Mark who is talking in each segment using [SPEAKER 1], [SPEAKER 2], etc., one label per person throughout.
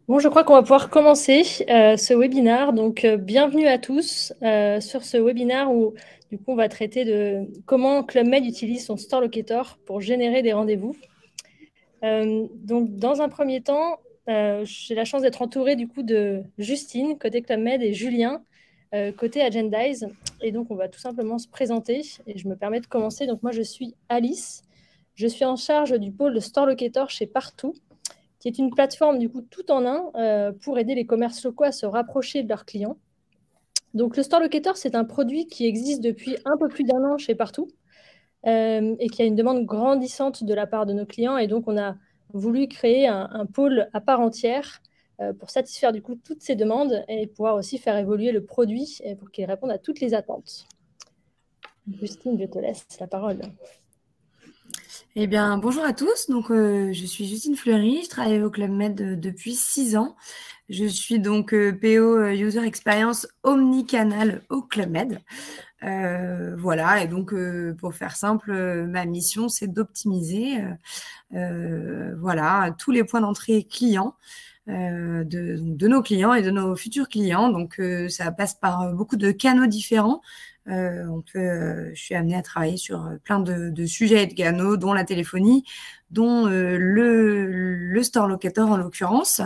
[SPEAKER 1] Bon, je crois qu'on va pouvoir commencer ce webinaire. Donc, bienvenue à tous sur ce webinaire où, du coup, on va traiter de comment Club Med utilise son Store Locator pour générer des rendez-vous. Donc, dans un premier temps, j'ai la chance d'être entourée, du coup, de Justine, côté Club Med, et Julien, côté Agendize. Et donc, on va tout simplement se présenter. Et je me permets de commencer. Donc, moi, je suis Alice. Je suis en charge du pôle de Store Locator chez Partout, qui est une plateforme du coup tout en un pour aider les commerces locaux à se rapprocher de leurs clients. Donc le Store Locator, c'est un produit qui existe depuis un peu plus d'un an chez Partout et qui a une demande grandissante de la part de nos clients. Et donc on a voulu créer un pôle à part entière pour satisfaire du coup toutes ces demandes et pouvoir aussi faire évoluer le produit pour qu'il réponde à toutes les attentes. Justine, je te laisse la parole.
[SPEAKER 2] Eh bien, bonjour à tous. Donc, je suis Justine Fleury. Je travaille au Club Med depuis 6 ans. Je suis donc PO User Experience Omnicanal au Club Med. Voilà. Et donc, pour faire simple, ma mission, c'est d'optimiser voilà, tous les points d'entrée clients de nos clients et de nos futurs clients. Donc, ça passe par beaucoup de canaux différents. Je suis amenée à travailler sur plein de sujets et de canaux, dont la téléphonie, dont le store locator en l'occurrence,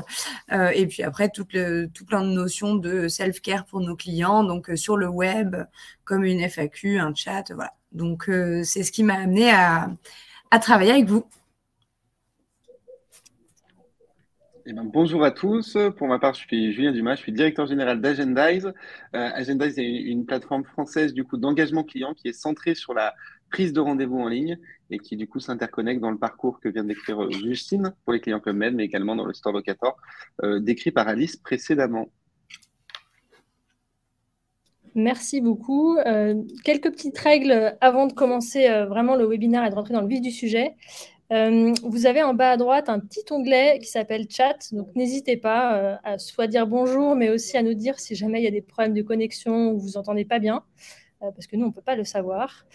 [SPEAKER 2] et puis après tout plein de notions de self-care pour nos clients, donc sur le web, comme une FAQ, un chat, voilà. Donc c'est ce qui m'a amenée à travailler avec vous.
[SPEAKER 3] Eh ben, bonjour à tous. Pour ma part, je suis Julien Dumas, je suis directeur général d'Agendize. Agendize est une plateforme française du coup d'engagement client qui est centrée sur la prise de rendez-vous en ligne et qui du coup s'interconnecte dans le parcours que vient de décrire Justine pour les clients Club Med, mais également dans le Store Locator décrit par Alice précédemment.
[SPEAKER 1] Merci beaucoup. Quelques petites règles avant de commencer vraiment le webinaire et de rentrer dans le vif du sujet. Vous avez en bas à droite un petit onglet qui s'appelle Chat. Donc, n'hésitez pas à soit dire bonjour, mais aussi à nous dire si jamais il y a des problèmes de connexion ou vous n'entendez pas bien, parce que nous, on ne peut pas le savoir.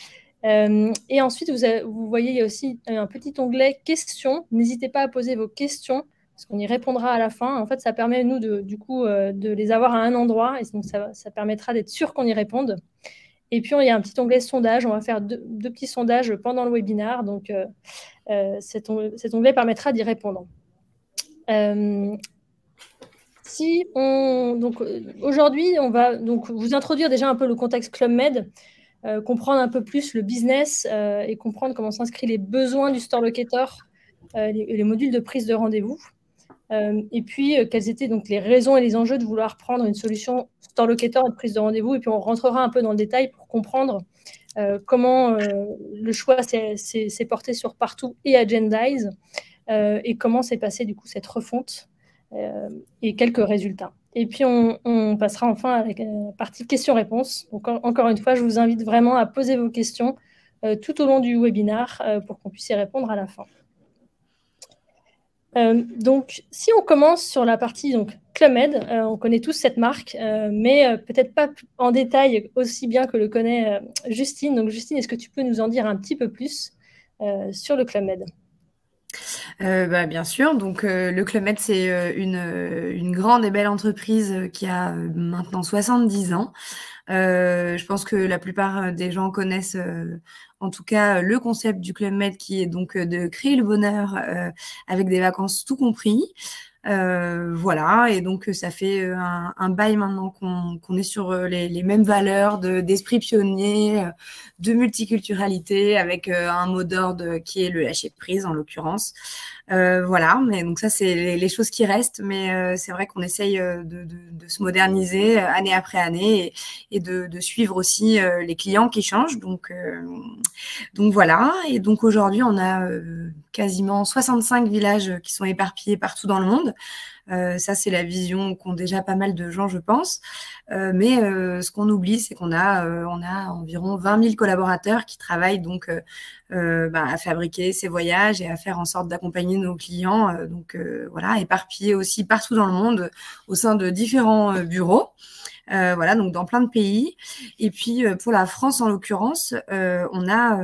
[SPEAKER 1] Et ensuite, vous voyez, il y a aussi un petit onglet questions. N'hésitez pas à poser vos questions, parce qu'on y répondra à la fin. En fait, ça permet, nous, du coup, de les avoir à un endroit, et donc ça permettra d'être sûr qu'on y réponde. Et puis, il y a un petit onglet sondage. On va faire deux petits sondages pendant le webinaire. Donc, cet onglet permettra d'y répondre. Aujourd'hui, on va donc vous introduire déjà un peu le contexte Club Med, comprendre un peu plus le business et comprendre comment s'inscrivent les besoins du Store Locator et les modules de prise de rendez-vous. Et puis, quelles étaient donc les raisons et les enjeux de vouloir prendre une solution Store Locator et de prise de rendez-vous. Et puis, on rentrera un peu dans le détail pour comprendre comment le choix s'est porté sur Partout et Agendize et comment s'est passée du coup cette refonte et quelques résultats. Et puis on passera enfin avec la partie questions-réponses. Donc encore une fois, je vous invite vraiment à poser vos questions tout au long du webinaire pour qu'on puisse y répondre à la fin. Donc, si on commence sur la partie donc, Club Med, on connaît tous cette marque, mais peut-être pas en détail aussi bien que le connaît Justine. Donc, Justine, est-ce que tu peux nous en dire un petit peu plus sur le Club Med?
[SPEAKER 2] Bien sûr. Donc, le Club Med, c'est une grande et belle entreprise qui a maintenant 70 ans. Je pense que la plupart des gens connaissent en tout cas le concept du Club Med qui est donc de créer le bonheur avec des vacances tout compris. Voilà, et donc ça fait un bail maintenant qu'on est sur les mêmes valeurs d'esprit pionnier, de multiculturalité, avec un mot d'ordre qui est le lâcher prise en l'occurrence. Voilà, mais donc ça c'est les choses qui restent, mais c'est vrai qu'on essaye de se moderniser année après année et de suivre aussi les clients qui changent. Donc voilà, et donc aujourd'hui on a quasiment 65 villages qui sont éparpillés partout dans le monde. Ça, c'est la vision qu'ont déjà pas mal de gens, je pense. Mais ce qu'on oublie, c'est qu'on a environ 20 000 collaborateurs qui travaillent donc à fabriquer ces voyages et à faire en sorte d'accompagner nos clients. Voilà, éparpillés aussi partout dans le monde au sein de différents bureaux. Voilà, donc dans plein de pays. Et puis pour la France en l'occurrence, on a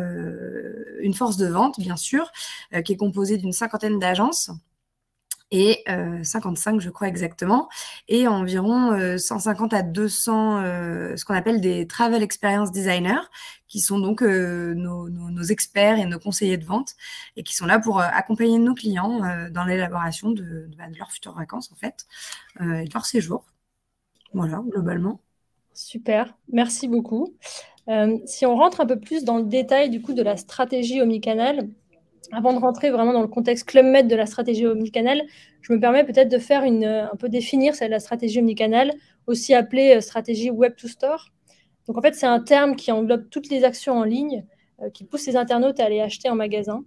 [SPEAKER 2] une force de vente, bien sûr, qui est composée d'une cinquantaine d'agences et 55, je crois exactement, et environ 150 à 200 ce qu'on appelle des travel experience designers, qui sont donc nos experts et nos conseillers de vente, et qui sont là pour accompagner nos clients dans l'élaboration de leurs futures vacances, en fait, et de leur séjour. Voilà, globalement.
[SPEAKER 1] Super, merci beaucoup. Si on rentre un peu plus dans le détail du coup de la stratégie omnicanal, avant de rentrer vraiment dans le contexte Club Med de la stratégie omnicanal, je me permets peut-être de faire un peu définir la stratégie omnicanal, aussi appelée stratégie Web to Store. Donc en fait, c'est un terme qui englobe toutes les actions en ligne qui poussent les internautes à aller acheter en magasin.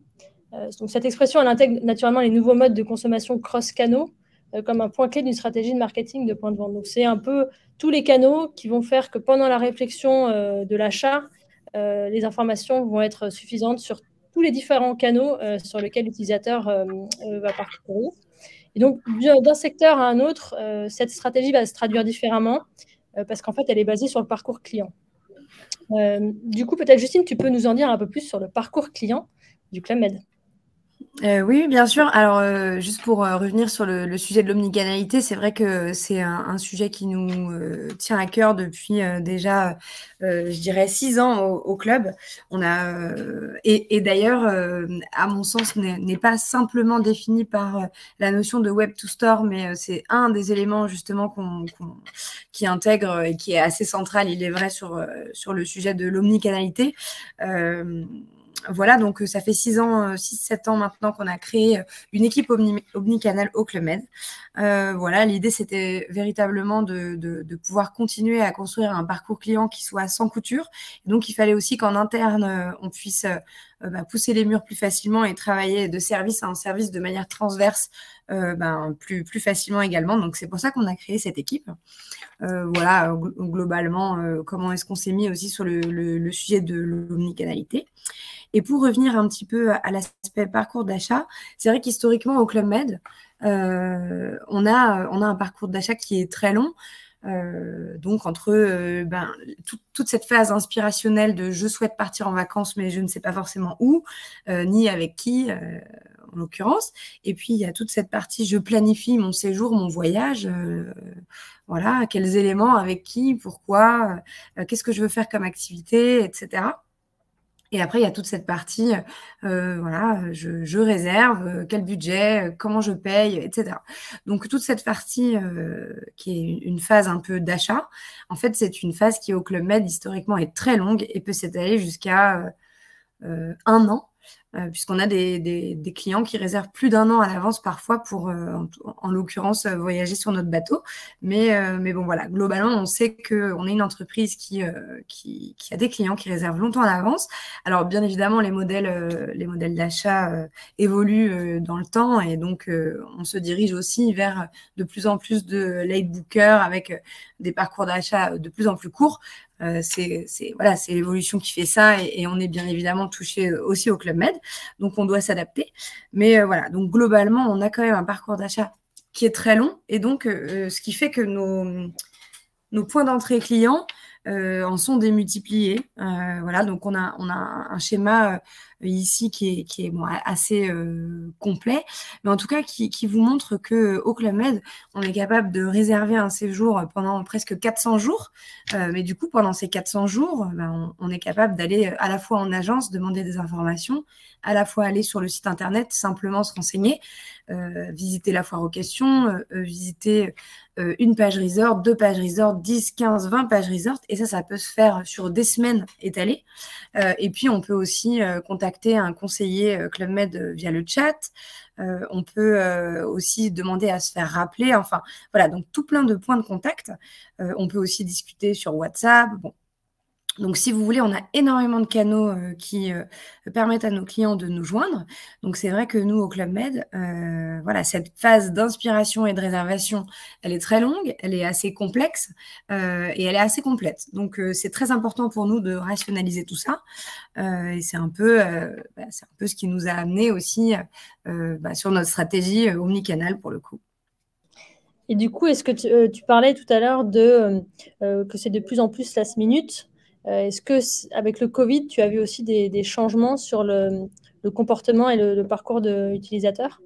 [SPEAKER 1] Donc cette expression, elle intègre naturellement les nouveaux modes de consommation cross-canaux comme un point clé d'une stratégie de marketing de point de vente. Donc c'est un peu tous les canaux qui vont faire que pendant la réflexion de l'achat, les informations vont être suffisantes sur tous les différents canaux sur lesquels l'utilisateur va parcourir. Et donc, d'un secteur à un autre, cette stratégie va se traduire différemment parce qu'en fait, elle est basée sur le parcours client. Du coup, peut-être, Justine, tu peux nous en dire un peu plus sur le parcours client du Club Med.
[SPEAKER 2] Oui, bien sûr. Alors, juste pour revenir sur le sujet de l'omnicanalité, c'est vrai que c'est un sujet qui nous tient à cœur depuis déjà, je dirais, 6 ans au club. On a et d'ailleurs, à mon sens, n'est pas simplement défini par la notion de web to store, mais c'est un des éléments justement qui intègre et qui est assez central, il est vrai, sur le sujet de l'omnicanalité. Voilà, donc ça fait 6-7 ans maintenant qu'on a créé une équipe omnicanal au Club Med. Voilà, l'idée, c'était véritablement de pouvoir continuer à construire un parcours client qui soit sans couture. Et donc, il fallait aussi qu'en interne, on puisse pousser les murs plus facilement et travailler de service en service de manière transverse plus facilement également. Donc, c'est pour ça qu'on a créé cette équipe. Voilà, globalement, comment est-ce qu'on s'est mis aussi sur le sujet de l'omnicanalité. Et pour revenir un petit peu à l'aspect parcours d'achat, c'est vrai qu'historiquement, au Club Med, on a un parcours d'achat qui est très long. Donc, entre toute cette phase inspirationnelle de je souhaite partir en vacances, mais je ne sais pas forcément où, ni avec qui, en l'occurrence. Et puis, il y a toute cette partie je planifie mon séjour, mon voyage. Voilà, quels éléments, avec qui, pourquoi, qu'est-ce que je veux faire comme activité, etc. Et après, il y a toute cette partie, voilà, je réserve, quel budget, comment je paye, etc. Donc, toute cette partie qui est une phase un peu d'achat, en fait, c'est une phase qui, au Club Med, historiquement, est très longue et peut s'étaler jusqu'à 1 an. Puisqu'on a des clients qui réservent plus d'1 an à l'avance parfois pour, en l'occurrence, voyager sur notre bateau. Mais bon, voilà, globalement, on sait qu'on est une entreprise qui a des clients qui réservent longtemps à l'avance. Alors, bien évidemment, les modèles d'achat évoluent dans le temps et donc on se dirige aussi vers de plus en plus de late bookers avec des parcours d'achat de plus en plus courts. C'est l'évolution qui fait ça et on est bien évidemment touché aussi au Club Med, donc on doit s'adapter. Mais voilà, donc globalement, on a quand même un parcours d'achat qui est très long et donc ce qui fait que nos points d'entrée clients en sont démultipliés. Voilà, donc on a un schéma ici qui est assez complet, mais en tout cas qui vous montre qu'au Club Med, on est capable de réserver un séjour pendant presque 400 jours. Mais du coup, pendant ces 400 jours, on est capable d'aller à la fois en agence, demander des informations, à la fois aller sur le site internet, simplement se renseigner, visiter la foire aux questions, visiter une page resort, 2 pages resort, 10, 15, 20 pages resort. Et ça peut se faire sur des semaines étalées. Et puis, on peut aussi contacter un conseiller Club Med via le chat. On peut aussi demander à se faire rappeler. Enfin, voilà, donc tout plein de points de contact. On peut aussi discuter sur WhatsApp. Bon. Donc, si vous voulez, on a énormément de canaux qui permettent à nos clients de nous joindre. Donc, c'est vrai que nous, au Club Med, voilà, cette phase d'inspiration et de réservation, elle est très longue, elle est assez complexe et elle est assez complète. Donc, c'est très important pour nous de rationaliser tout ça. Et c'est un peu ce qui nous a amené aussi sur notre stratégie omnicanal pour le coup.
[SPEAKER 1] Et du coup, est-ce que tu parlais tout à l'heure que c'est de plus en plus last minute? Est-ce que avec le Covid, tu as vu aussi des changements sur le comportement et le parcours de l'utilisateur?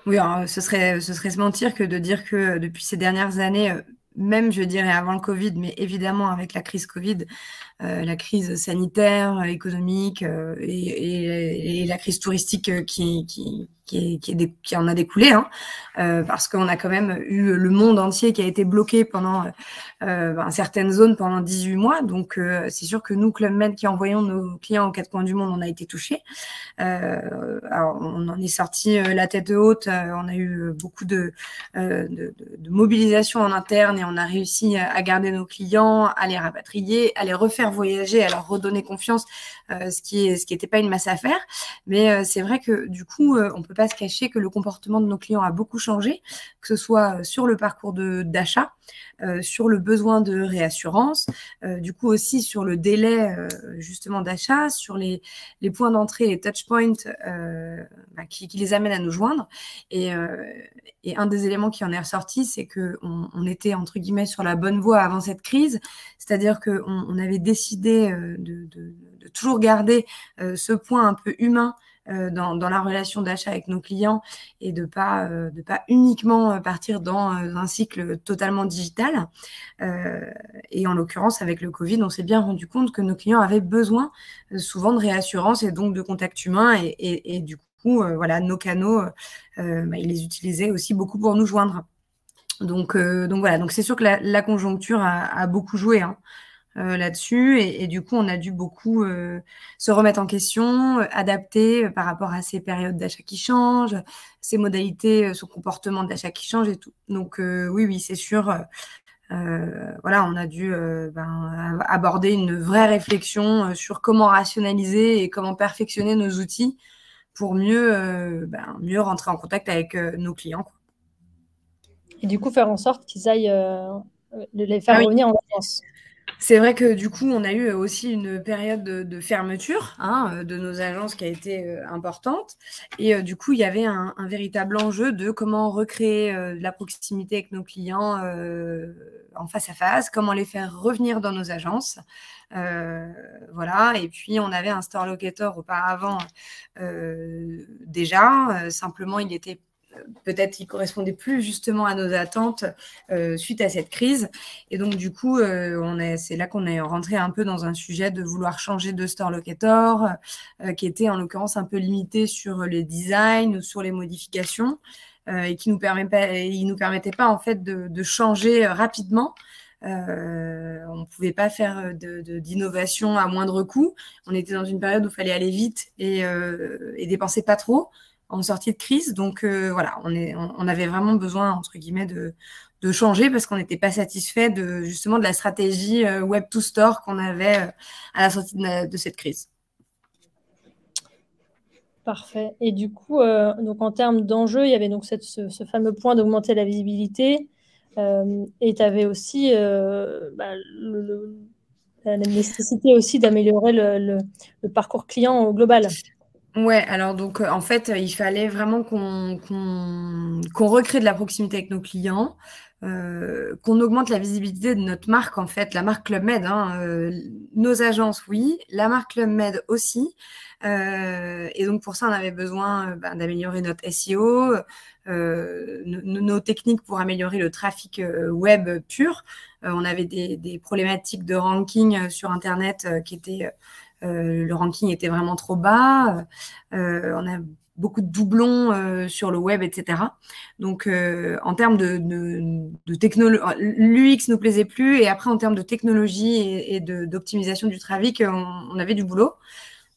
[SPEAKER 2] Oui, alors, ce serait se mentir que de dire que depuis ces dernières années, même je dirais avant le Covid, mais évidemment avec la crise Covid, la crise sanitaire, économique et la crise touristique qui en a découlé, hein, parce qu'on a quand même eu le monde entier qui a été bloqué pendant certaines zones pendant 18 mois. Donc, c'est sûr que nous, Club Med, qui envoyons nos clients aux quatre coins du monde, on a été touchés. Alors, on en est sorti la tête haute. On a eu beaucoup de mobilisation en interne et on a réussi à garder nos clients, à les rapatrier, à les refaire voyager, à leur redonner confiance, ce qui était pas une masse à faire. Mais c'est vrai que du coup, on peut pas se cacher que le comportement de nos clients a beaucoup changé, que ce soit sur le parcours d'achat, sur le besoin de réassurance, du coup aussi sur le délai justement d'achat, sur les points d'entrée, les touch points qui les amènent à nous joindre. Et un des éléments qui en est ressorti, c'est qu'on était entre guillemets sur la bonne voie avant cette crise, c'est-à-dire qu'on avait décidé de toujours garder ce point un peu humain dans la relation d'achat avec nos clients et de pas uniquement partir dans un cycle totalement digital. Et en l'occurrence, avec le Covid, on s'est bien rendu compte que nos clients avaient besoin souvent de réassurance et donc de contact humain. Et du coup, voilà, nos canaux, ils les utilisaient aussi beaucoup pour nous joindre. Donc voilà, donc c'est sûr que la conjoncture a beaucoup joué, hein, là-dessus. Et du coup, on a dû beaucoup se remettre en question, adapter par rapport à ces périodes d'achat qui changent, ces modalités, ce comportement d'achat qui change et tout. Donc oui, c'est sûr. Voilà, on a dû aborder une vraie réflexion sur comment rationaliser et comment perfectionner nos outils pour mieux rentrer en contact avec nos clients, quoi.
[SPEAKER 1] Et du coup, faire en sorte qu'ils aillent les faire revenir en vacances.
[SPEAKER 2] C'est vrai que du coup, on a eu aussi une période de fermeture, hein, de nos agences qui a été importante. Et du coup, il y avait un véritable enjeu de comment recréer de la proximité avec nos clients en face à face, comment les faire revenir dans nos agences. Voilà. Et puis, on avait un store locator auparavant déjà. Simplement, il était peut-être il correspondait plus justement à nos attentes suite à cette crise. Et donc, du coup, c'est là qu'on est rentré un peu dans un sujet de vouloir changer de store locator, qui était en l'occurrence un peu limité sur les designs, sur les modifications, et qui nous permettait pas en fait de changer rapidement. On ne pouvait pas faire d'innovation à moindre coût. On était dans une période où il fallait aller vite et dépenser pas trop en sortie de crise. Donc voilà, on avait vraiment besoin, entre guillemets, de changer parce qu'on n'était pas satisfait justement de la stratégie Web to Store qu'on avait à la sortie de cette crise.
[SPEAKER 1] Parfait. Et du coup, donc en termes d'enjeux, il y avait donc ce fameux point d'augmenter la visibilité. Et tu avais aussi la nécessité aussi d'améliorer le parcours client au global.
[SPEAKER 2] Ouais, alors donc en fait, il fallait vraiment qu'on recrée de la proximité avec nos clients, qu'on augmente la visibilité de notre marque, en fait, la marque Club Med, hein, nos agences, oui, la marque Club Med aussi. Et donc pour ça, on avait besoin d'améliorer notre SEO, nos techniques pour améliorer le trafic web pur. On avait des problématiques de ranking sur Internet qui étaient le ranking était vraiment trop bas. On a beaucoup de doublons sur le web, etc. Donc, en termes de technologie, l'UX ne nous plaisait plus. Et après, en termes de technologie et d'optimisation du trafic, on avait du boulot.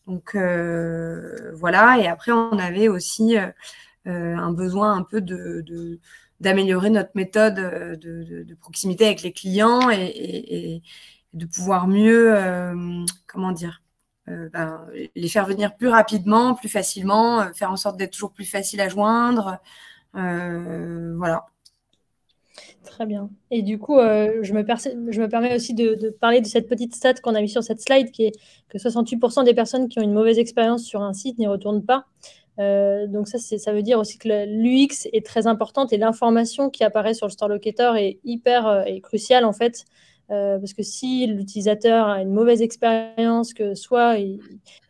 [SPEAKER 2] Donc, voilà. Et après, on avait aussi un besoin un peu d'améliorer notre méthode de proximité avec les clients et de pouvoir mieux, comment dire, les faire venir plus rapidement, plus facilement, faire en sorte d'être toujours plus facile à joindre. Voilà.
[SPEAKER 1] Très bien. Et du coup, je me permets aussi de parler de cette petite stat qu'on a mis sur cette slide, qui est que 68% des personnes qui ont une mauvaise expérience sur un site n'y retournent pas. Donc ça veut dire aussi que l'UX est très importante et l'information qui apparaît sur le store locator est hyper et cruciale en fait. Parce que si l'utilisateur a une mauvaise expérience, que soit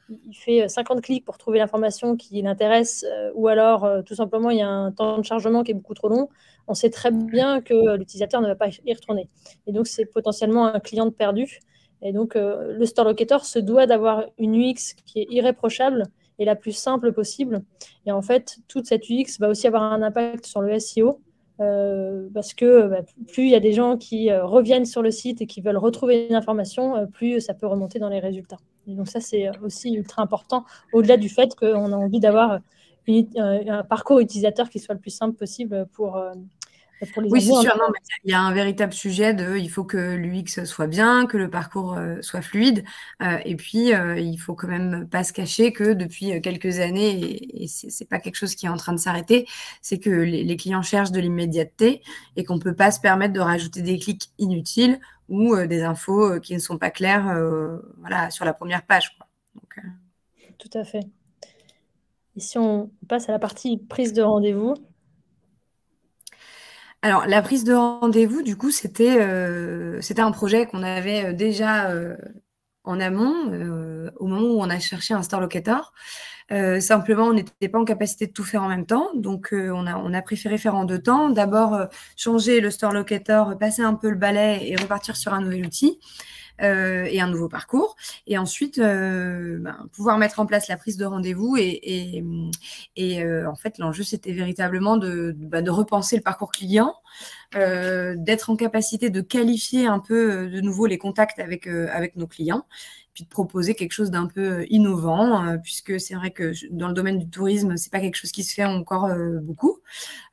[SPEAKER 1] il fait 50 clics pour trouver l'information qui l'intéresse, ou alors tout simplement il y a un temps de chargement qui est beaucoup trop long, on sait très bien que l'utilisateur ne va pas y retourner. Et donc, c'est potentiellement un client de perdu. Et donc, le Store Locator se doit d'avoir une UX qui est irréprochable et la plus simple possible. Et en fait, toute cette UX va aussi avoir un impact sur le SEO, parce que plus il y a des gens qui reviennent sur le site et qui veulent retrouver une information, plus ça peut remonter dans les résultats. Et donc ça, c'est aussi ultra important, au-delà du fait qu'on a envie d'avoir un parcours utilisateur qui soit le plus simple possible pour les
[SPEAKER 2] Oui, c'est
[SPEAKER 1] admins.
[SPEAKER 2] sûr. Non, mais il y a un véritable sujet de, il faut que l'UX soit bien, que le parcours soit fluide, et puis il faut quand même pas se cacher que depuis quelques années, et c'est pas quelque chose qui est en train de s'arrêter, c'est que les clients cherchent de l'immédiateté et qu'on peut pas se permettre de rajouter des clics inutiles ou des infos qui ne sont pas claires, voilà, sur la première page, quoi. Donc,
[SPEAKER 1] Tout à fait. Et si on passe à la partie prise de rendez-vous.
[SPEAKER 2] Alors, la prise de rendez-vous, du coup, c'était un projet qu'on avait déjà en amont, au moment où on a cherché un store locator. Simplement, on n'était pas en capacité de tout faire en même temps. Donc, on a préféré faire en 2 temps. D'abord, changer le store locator, passer un peu le balai et repartir sur un nouvel outil. Et un nouveau parcours. Et ensuite, pouvoir mettre en place la prise de rendez-vous. Et en fait, l'enjeu, c'était véritablement de repenser le parcours client, d'être en capacité de qualifier un peu de nouveau les contacts avec nos clients, puis de proposer quelque chose d'un peu innovant, puisque c'est vrai que dans le domaine du tourisme, c'est pas quelque chose qui se fait encore beaucoup.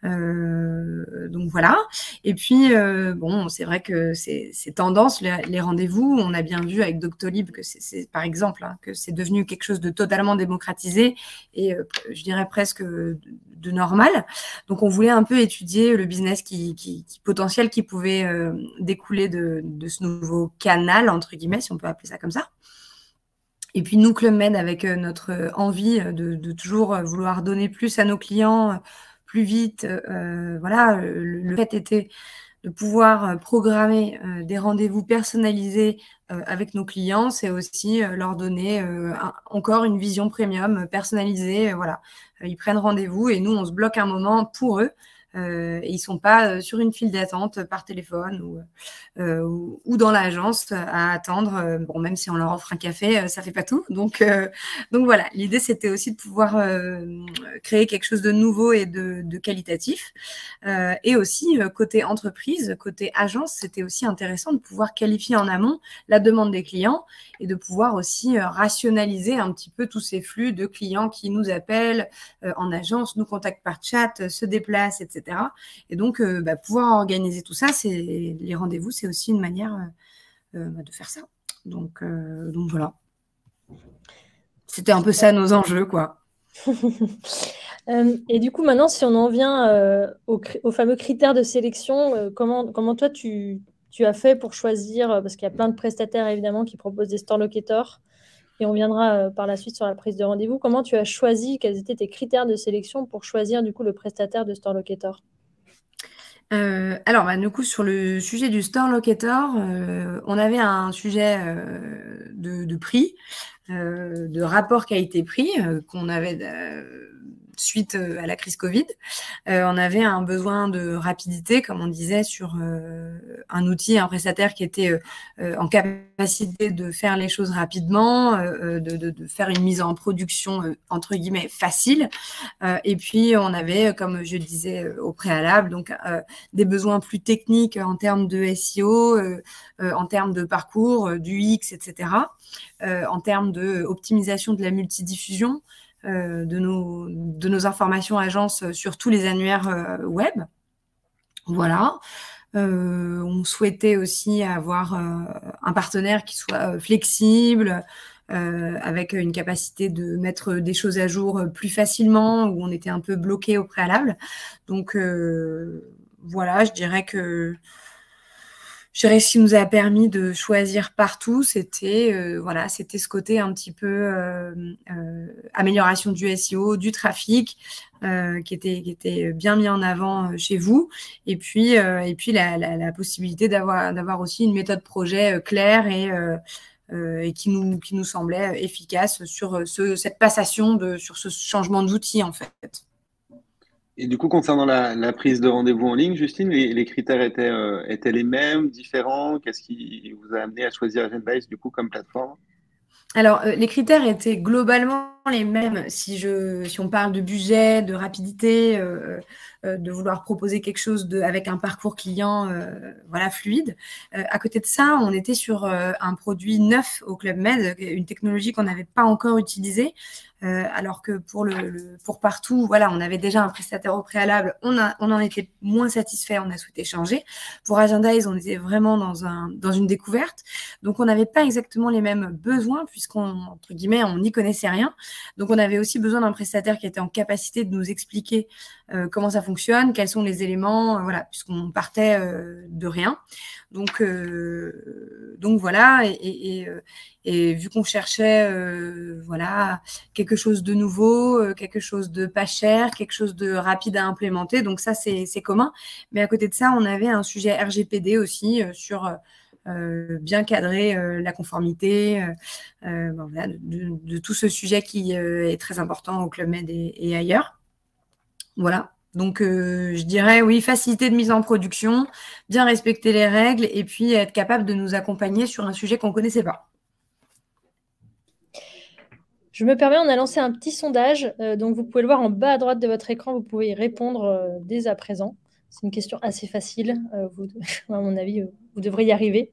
[SPEAKER 2] Donc voilà. Et puis, bon, c'est vrai que c'est tendance, les rendez-vous. On a bien vu avec Doctolib que c'est par exemple, hein, que c'est devenu quelque chose de totalement démocratisé et je dirais presque de normal. Donc, on voulait un peu étudier le business potentiel qui pouvait découler de ce nouveau canal, entre guillemets, si on peut appeler ça comme ça. Et puis nous, Club Med, avec notre envie de toujours vouloir donner plus à nos clients, plus vite, voilà, le fait était de pouvoir programmer des rendez-vous personnalisés avec nos clients, c'est aussi leur donner encore une vision premium personnalisée. Voilà, ils prennent rendez-vous et nous, on se bloque un moment pour eux. Et ils sont pas sur une file d'attente par téléphone ou dans l'agence à attendre. Bon, même si on leur offre un café, ça fait pas tout. Donc voilà, l'idée c'était aussi de pouvoir créer quelque chose de nouveau et de qualitatif. Et aussi côté entreprise, côté agence, c'était aussi intéressant de pouvoir qualifier en amont la demande des clients et de pouvoir aussi rationaliser un petit peu tous ces flux de clients qui nous appellent en agence, nous contactent par chat, se déplacent, etc. Et donc, pouvoir organiser tout ça, les rendez-vous, c'est aussi une manière de faire ça. Donc voilà. C'était un peu ça nos enjeux, quoi.
[SPEAKER 1] Et du coup, maintenant, si on en vient aux fameux critères de sélection, comment toi, tu as fait pour choisir, parce qu'il y a plein de prestataires, évidemment, qui proposent des store locators, et on viendra par la suite sur la prise de rendez-vous. Comment tu as choisi, quels étaient tes critères de sélection pour choisir, du coup, le prestataire de store locator?
[SPEAKER 2] Alors, du coup, sur le sujet du store locator, on avait un sujet de prix, de rapport qualité-prix qu'on avait suite à la crise Covid. On avait un besoin de rapidité, comme on disait, sur un outil, un prestataire qui était en capacité de faire les choses rapidement, de faire une mise en production, entre guillemets, facile. Et puis, on avait, comme je disais au préalable, donc des besoins plus techniques en termes de SEO, en termes de parcours, du X, etc., en termes d'optimisation de la multidiffusion, de nos informations agences sur tous les annuaires web. Voilà. On souhaitait aussi avoir un partenaire qui soit flexible, avec une capacité de mettre des choses à jour plus facilement, où on était un peu bloqué au préalable. Donc voilà, je dirais ce qui nous a permis de choisir partout, c'était voilà, c'était ce côté un petit peu amélioration du SEO, du trafic, qui était bien mis en avant chez vous, et puis la possibilité d'avoir aussi une méthode projet claire et qui nous semblait efficace sur cette passation, sur ce changement d'outil en fait.
[SPEAKER 3] Et du coup, concernant la prise de rendez-vous en ligne, Justine, les critères étaient les mêmes, différents? Qu'est-ce qui vous a amené à choisir Agendize du coup comme plateforme?
[SPEAKER 2] Alors, les critères étaient globalement les mêmes. Si on parle de budget, de rapidité, de vouloir proposer quelque chose avec un parcours client voilà, fluide. À côté de ça, on était sur un produit neuf au Club Med, une technologie qu'on n'avait pas encore utilisée. Alors que pour partout, voilà, on avait déjà un prestataire au préalable, on en était moins satisfait, on a souhaité changer. Pour Agendize, on était vraiment dans une découverte, donc on n'avait pas exactement les mêmes besoins entre guillemets, on n'y connaissait rien. Donc on avait aussi besoin d'un prestataire qui était en capacité de nous expliquer comment ça fonctionne, quels sont les éléments, voilà, puisqu'on partait de rien. Donc voilà, et vu qu'on cherchait voilà, quelque chose de nouveau, quelque chose de pas cher, quelque chose de rapide à implémenter, donc ça c'est commun. Mais à côté de ça, on avait un sujet RGPD aussi sur bien cadrer la conformité, voilà, de tout ce sujet qui est très important au Club Med et ailleurs. Voilà. Donc, je dirais, oui, facilité de mise en production, bien respecter les règles et puis être capable de nous accompagner sur un sujet qu'on ne connaissait pas.
[SPEAKER 1] Je me permets, on a lancé un petit sondage, donc vous pouvez le voir en bas à droite de votre écran, vous pouvez y répondre dès à présent. C'est une question assez facile, à mon avis, vous devrez y arriver.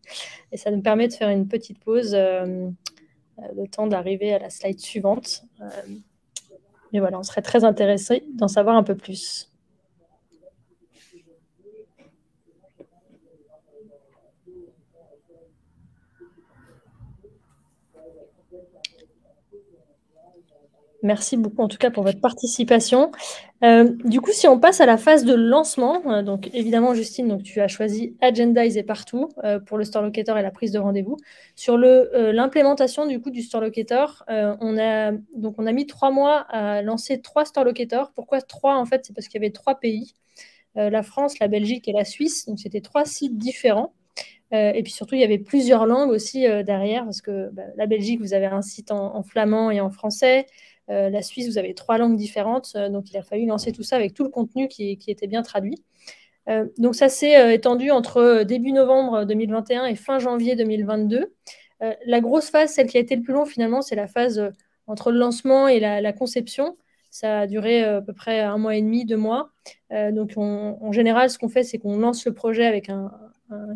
[SPEAKER 1] Et ça nous permet de faire une petite pause, le temps d'arriver à la slide suivante. Mais voilà, on serait très intéressé d'en savoir un peu plus. Merci beaucoup en tout cas pour votre participation. Du coup, si on passe à la phase de lancement, donc évidemment Justine, donc tu as choisi Agendize et partout pour le Store Locator et la prise de rendez-vous. Sur l'implémentation du coup du Store Locator, on a mis 3 mois à lancer 3 Store Locators. Pourquoi 3 en fait? C'est parce qu'il y avait 3 pays, la France, la Belgique et la Suisse. Donc c'était 3 sites différents. Et puis surtout, il y avait plusieurs langues aussi derrière, parce que la Belgique, vous avez un site en flamand et en français. La Suisse, vous avez 3 langues différentes. Donc, il a fallu lancer tout ça avec tout le contenu qui était bien traduit. Donc, ça s'est étendu entre début novembre 2021 et fin janvier 2022. La grosse phase, celle qui a été le plus long finalement, c'est la phase entre le lancement et la conception. Ça a duré à peu près 1 mois et demi, 2 mois. Donc, en général, ce qu'on fait, c'est qu'on lance le projet avec un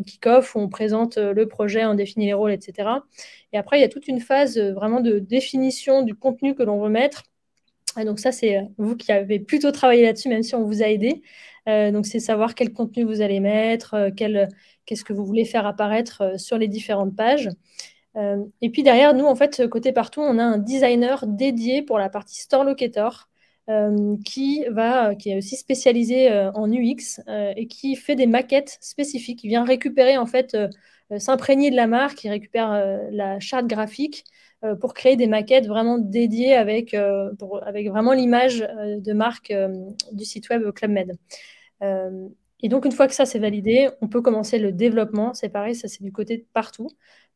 [SPEAKER 1] kick-off où on présente le projet, on définit les rôles, etc. Et après, il y a toute une phase vraiment de définition du contenu que l'on veut mettre. Et donc ça, c'est vous qui avez plutôt travaillé là-dessus, même si on vous a aidé. Donc c'est savoir quel contenu vous allez mettre, qu'est-ce que vous voulez faire apparaître sur les différentes pages. Et puis derrière, nous, en fait, côté partout, on a un designer dédié pour la partie Store Locator qui est aussi spécialisé en UX et qui fait des maquettes spécifiques. Il vient récupérer, en fait, s'imprégner de la marque, il récupère la charte graphique pour créer des maquettes vraiment dédiées avec vraiment l'image de marque du site web Club Med. Et donc, une fois que ça, c'est validé, on peut commencer le développement. C'est pareil, ça, c'est du côté de partout.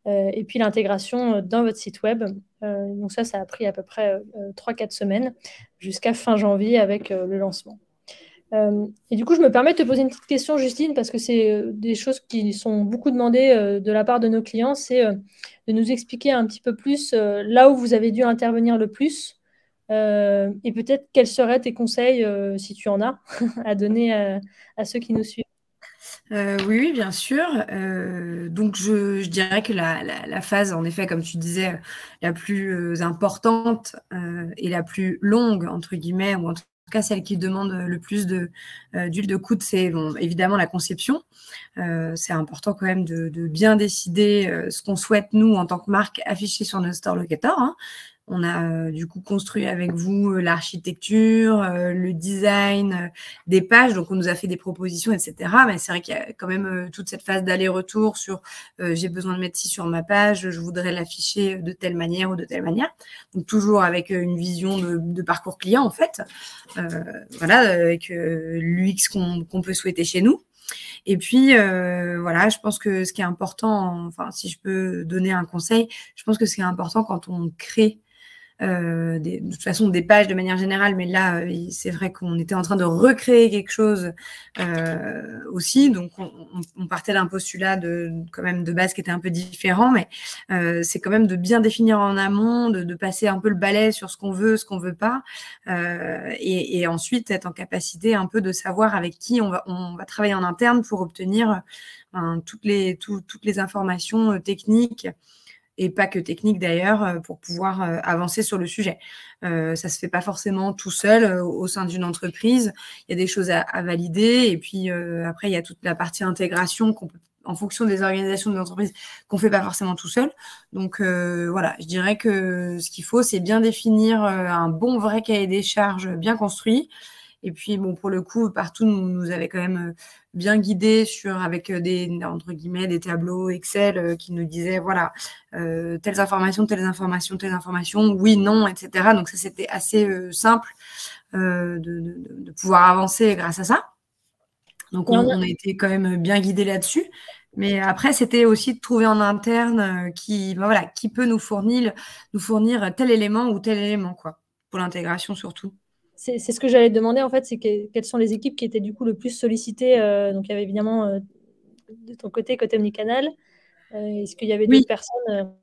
[SPEAKER 1] Et puis l'intégration dans votre site web. Donc ça a pris à peu près 3-4 semaines jusqu'à fin janvier avec le lancement. Et du coup, je me permets de te poser une petite question, Justine, parce que c'est des choses qui sont beaucoup demandées de la part de nos clients, c'est de nous expliquer un petit peu plus là où vous avez dû intervenir le plus et peut-être quels seraient tes conseils, si tu en as, à donner à ceux qui nous suivent.
[SPEAKER 2] Oui, bien sûr. Donc, je dirais que la phase, en effet, comme tu disais, la plus importante et la plus longue, entre guillemets, ou en tout cas celle qui demande le plus d'huile de coude, c'est évidemment la conception. C'est important quand même de bien décider ce qu'on souhaite, nous, en tant que marque, afficher sur notre Store Locator. Hein. On a du coup construit avec vous l'architecture, le design des pages. Donc, on nous a fait des propositions, etc. Mais c'est vrai qu'il y a quand même toute cette phase d'aller-retour sur j'ai besoin de mettre ci sur ma page, je voudrais l'afficher de telle manière ou de telle manière. Donc, toujours avec une vision de parcours client, en fait. Voilà, avec l'UX qu'on peut souhaiter chez nous. Et puis, voilà, je pense que ce qui est important, enfin, si je peux donner un conseil, je pense que ce qui est important quand on crée de toute façon des pages de manière générale, mais là c'est vrai qu'on était en train de recréer quelque chose aussi, donc on partait d'un postulat quand même de base qui était un peu différent, mais c'est quand même de bien définir en amont, de passer un peu le balai sur ce qu'on veut pas, et ensuite être en capacité un peu de savoir avec qui on va travailler en interne pour obtenir toutes les informations techniques, et pas que technique d'ailleurs, pour pouvoir avancer sur le sujet. Ça se fait pas forcément tout seul au sein d'une entreprise. Il y a des choses à valider, et puis après il y a toute la partie intégration en fonction des organisations de l'entreprise qu'on fait pas forcément tout seul. Donc voilà, je dirais que ce qu'il faut, c'est bien définir un bon vrai cahier des charges bien construit. Et puis, bon, pour le coup, partout, nous avait quand même bien guidés avec entre guillemets, des tableaux Excel qui nous disaient, voilà, telles informations, telles informations, telles informations, oui, non, etc. Donc ça, c'était assez simple de pouvoir avancer grâce à ça. Donc, on a été quand même bien guidés là-dessus. Mais après, c'était aussi de trouver en interne qui peut nous fournir tel élément ou tel élément, quoi, pour l'intégration surtout.
[SPEAKER 1] C'est ce que j'allais te demander, en fait, c'est quelles sont les équipes qui étaient du coup le plus sollicitées. Donc, il y avait évidemment de ton côté Omnicanal. Est-ce qu'il y avait d'autres personnes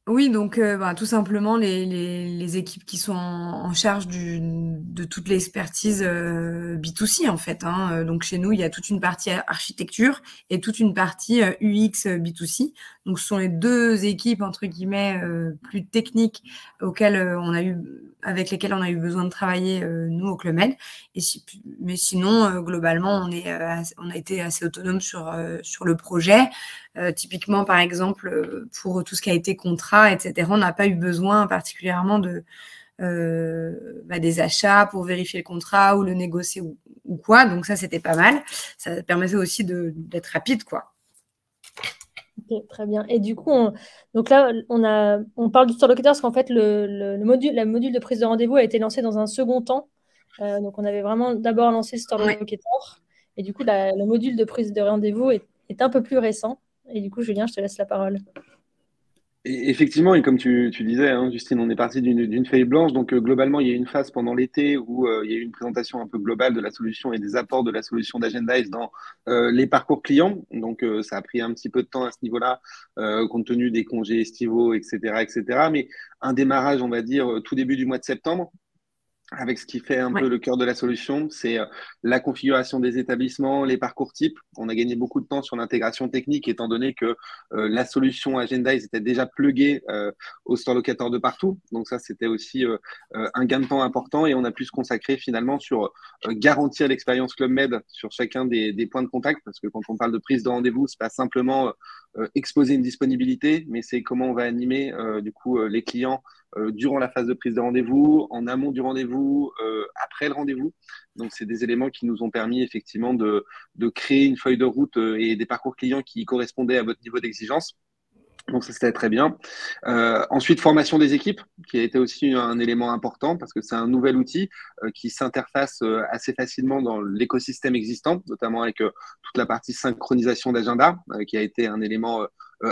[SPEAKER 2] Oui, donc tout simplement les équipes qui sont en charge de toute l'expertise B2C en fait. Donc chez nous, il y a toute une partie architecture et toute une partie UX B2C. Donc ce sont les deux équipes entre guillemets plus techniques avec lesquelles on a eu besoin de travailler nous au Club Med. Mais sinon, globalement, on a été assez autonome sur le projet. Typiquement, par exemple, pour tout ce qui a été contrat, etc., on n'a pas eu besoin particulièrement des achats pour vérifier le contrat ou le négocier ou quoi. Donc ça, c'était pas mal. Ça permettait aussi d'être rapide, quoi.
[SPEAKER 1] Ok, très bien. Et du coup, donc là, on parle du store locator parce qu'en fait, le module de prise de rendez-vous a été lancé dans un second temps. Donc, on avait vraiment d'abord lancé store locator. Et du coup, le module de prise de rendez-vous est un peu plus récent. Et du coup, Julien, je te laisse la parole.
[SPEAKER 3] Et effectivement, et comme tu disais, hein, Justine, on est parti d'une feuille blanche. Donc, globalement, il y a eu une phase pendant l'été où il y a eu une présentation un peu globale de la solution et des apports de la solution d'Agendize dans les parcours clients. Donc, ça a pris un petit peu de temps à ce niveau-là, compte tenu des congés estivaux, etc., etc. Mais un démarrage, on va dire, tout début du mois de septembre, avec ce qui fait un peu le cœur de la solution, c'est la configuration des établissements, les parcours types. On a gagné beaucoup de temps sur l'intégration technique, étant donné que la solution Agendize était déjà pluguée au store locator de partout. Donc ça, c'était aussi un gain de temps important, et on a pu se consacrer finalement sur garantir l'expérience Club Med sur chacun des points de contact, parce que quand on parle de prise de rendez-vous, c'est pas simplement exposer une disponibilité, mais c'est comment on va animer du coup les clients durant la phase de prise de rendez-vous, en amont du rendez-vous, après le rendez-vous. Donc, c'est des éléments qui nous ont permis effectivement de créer une feuille de route et des parcours clients qui correspondaient à votre niveau d'exigence. Donc ça, c'était très bien. Ensuite, formation des équipes, qui a été aussi un élément important parce que c'est un nouvel outil qui s'interface assez facilement dans l'écosystème existant, notamment avec toute la partie synchronisation d'agenda, qui a été un élément